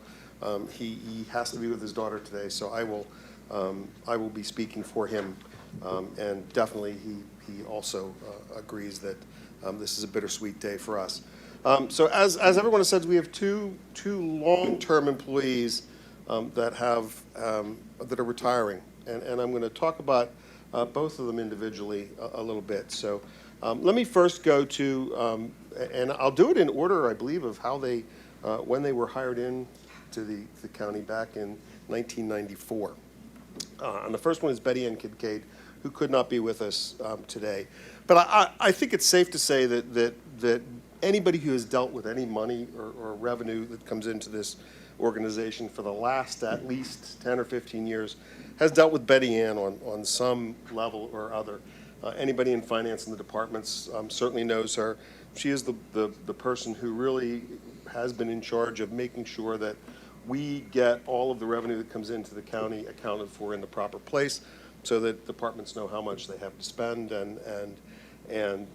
T: he has to be with his daughter today. So I will be speaking for him, and definitely he also agrees that this is a bittersweet day for us. So as everyone has said, we have two long-term employees that are retiring, and I'm going to talk about both of them individually a little bit. So let me first go to, and I'll do it in order, I believe, of how when they were hired in to the county back in 1994. And the first one is Betty Ann Kincaid, who could not be with us today. But I think it's safe to say that anybody who has dealt with any money or revenue that comes into this organization for the last at least 10 or 15 years has dealt with Betty Ann on some level or other. Anybody in finance in the departments certainly knows her. She is the person who really has been in charge of making sure that we get all of the revenue that comes into the county accounted for in the proper place, so that departments know how much they have to spend and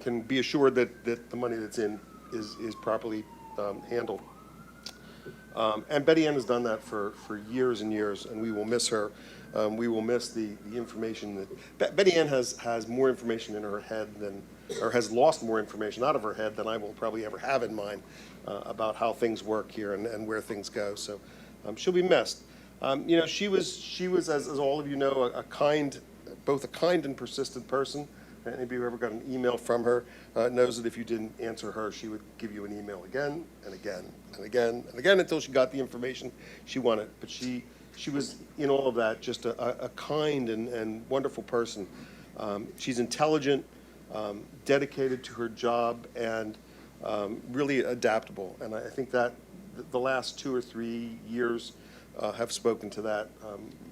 T: can be assured that the money that's in is properly handled. And Betty Ann has done that for years and years, and we will miss her. We will miss the information that, Betty Ann has more information in her head than, or has lost more information out of her head than I will probably ever have in mine about how things work here and where things go. So she'll be missed. You know, she was as all of you know, both a kind and persistent person. Anybody who ever got an email from her knows that if you didn't answer her, she would give you an email again and again and again and again until she got the information she wanted. But she was, in all of that, just a kind and wonderful person. She's intelligent, dedicated to her job, and really adaptable. And I think that the last 2 or 3 years have spoken to that.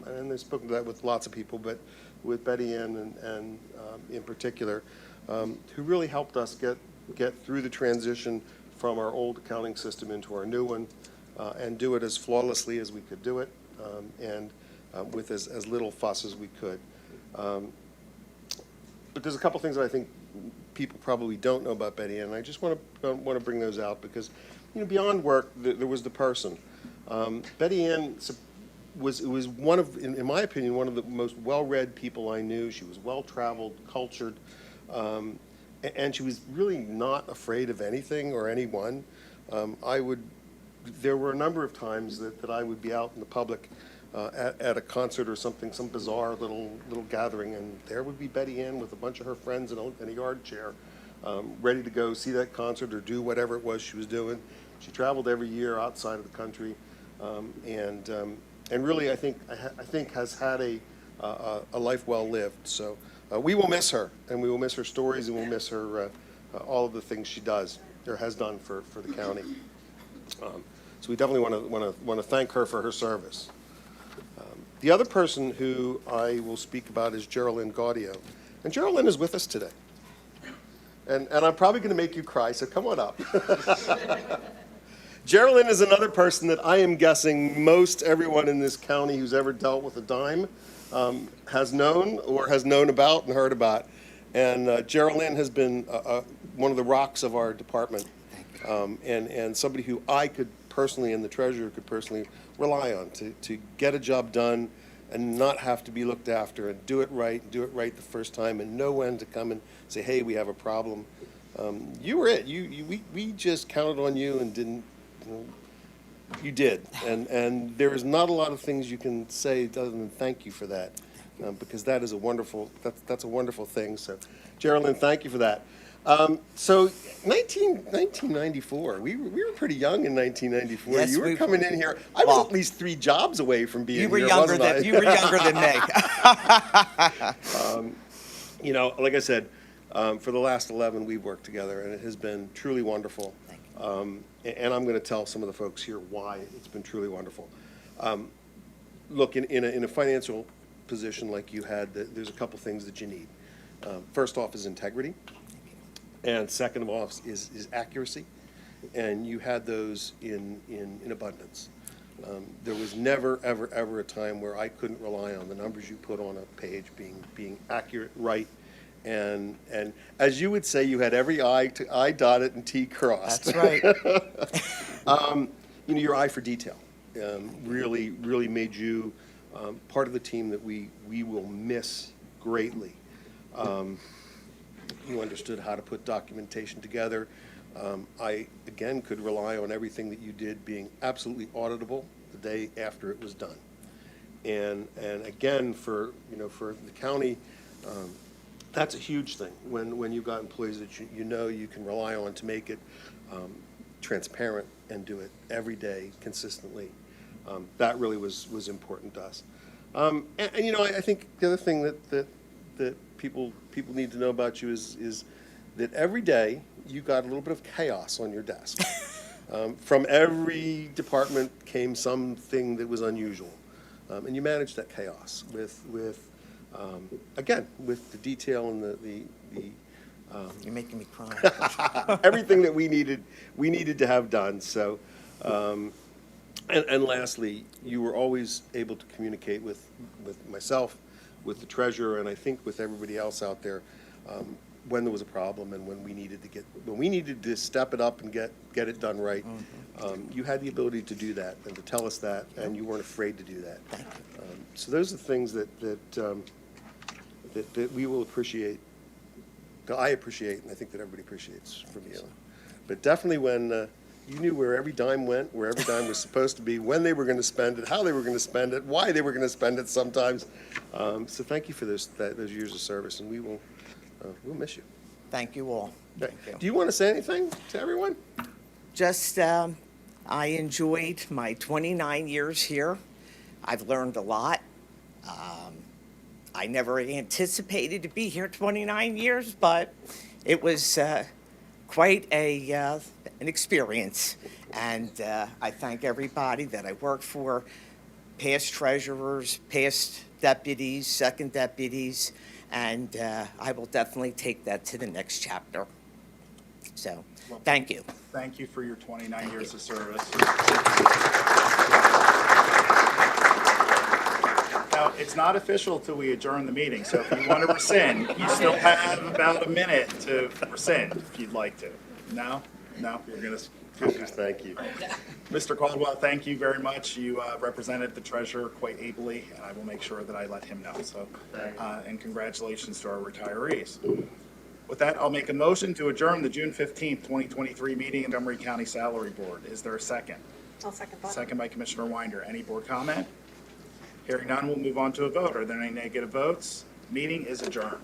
T: And they've spoken to that with lots of people, but with Betty Ann and in particular, who really helped us get through the transition from our old accounting system into our new one, and do it as flawlessly as we could do it, and with as little fuss as we could. But there's a couple things that I think people probably don't know about Betty Ann, and I just want to bring those out because, you know, beyond work, there was the person. Betty Ann was one of, in my opinion, one of the most well-read people I knew. She was well-traveled, cultured, and she was really not afraid of anything or anyone. There were a number of times that I would be out in the public at a concert or something, some bizarre little gathering, and there would be Betty Ann with a bunch of her friends in a yard chair, ready to go see that concert or do whatever it was she was doing. She traveled every year outside of the country, and really, I think has had a life well lived. So we will miss her, and we will miss her stories, and we'll miss her all of the things she does or has done for the county. So we definitely want to thank her for her service. The other person who I will speak about is Geralyn Gaudio, and Geralyn is with us today. And I'm probably going to make you cry, so come on up. Geralyn is another person that I am guessing most everyone in this county who's ever dealt with a dime has known or has known about and heard about. And Geralyn has been one of the rocks of our department, and somebody who I could personally, and the treasurer could personally rely on to get a job done and not have to be looked after and do it right the first time and know when to come and say, hey, we have a problem. You were it. We just counted on you and didn't. You did, and there is not a lot of things you can say other than thank you for that, because that is a wonderful that's a wonderful thing. So, Geralyn, thank you for that. So, 1994, we were pretty young in 1994.
U: Yes,
T: you were coming in here. I was at least 3 jobs away from being here.
U: You were younger than me.
T: You know, like I said, for the last 11, we've worked together, and it has been truly wonderful. And I'm going to tell some of the folks here why it's been truly wonderful. Look, in a financial position like you had, there's a couple things that you need. First off is integrity, and second of all is accuracy, and you had those in abundance. There was never, ever a time where I couldn't rely on the numbers you put on a page being accurate, right, and as you would say, you had every I dotted and T crossed.
U: That's right.
T: You know, your eye for detail really made you part of the team that we will miss greatly. You understood how to put documentation together. I, again, could rely on everything that you did being absolutely auditable the day after it was done. And again, for the county, that's a huge thing when you've got employees that you know you can rely on to make it transparent and do it every day consistently. That really was important to us. And you know, I think the other thing that people need to know about you is that every day you got a little bit of chaos on your desk. From every department came something that was unusual, and you managed that chaos with again, with the detail and the
U: You're making me cry.
T: everything that we needed to have done. So And lastly, you were always able to communicate with myself, with the treasurer, and I think with everybody else out there, when there was a problem and when we needed to step it up and get it done right. You had the ability to do that and to tell us that, and you weren't afraid to do that. So those are the things that we will appreciate, that I appreciate, and I think that everybody appreciates from you. But definitely when you knew where every dime went, where every dime was supposed to be, when they were going to spend it, how they were going to spend it, why they were going to spend it sometimes. So thank you for those years of service, and we'll miss you.
U: Thank you all.
T: Okay. Do you want to say anything to everyone?
U: Just, I enjoyed my 29 years here. I've learned a lot. I never anticipated to be here 29 years, but it was quite an experience. And I thank everybody that I worked for, past treasurers, past deputies, second deputies, and I will definitely take that to the next chapter. So, thank you.
C: Thank you for your 29 years of service. Now, it's not official till we adjourn the meeting, so if you want to rescind, you still have about a minute to rescind if you'd like to. No? No? We're going to...
T: Thank you.
C: Mr. Caldwell, thank you very much. You represented the treasurer quite ably, and I will make sure that I let him know. So, and congratulations to our retirees. With that, I'll make a motion to adjourn the June 15th, 2023 meeting of Montgomery County Salary Board. Is there a second?
B: I'll second that.
C: Second by Commissioner Winder. Any board comment? Hearing none, we'll move on to a vote. Are there any negative votes? Meeting is adjourned.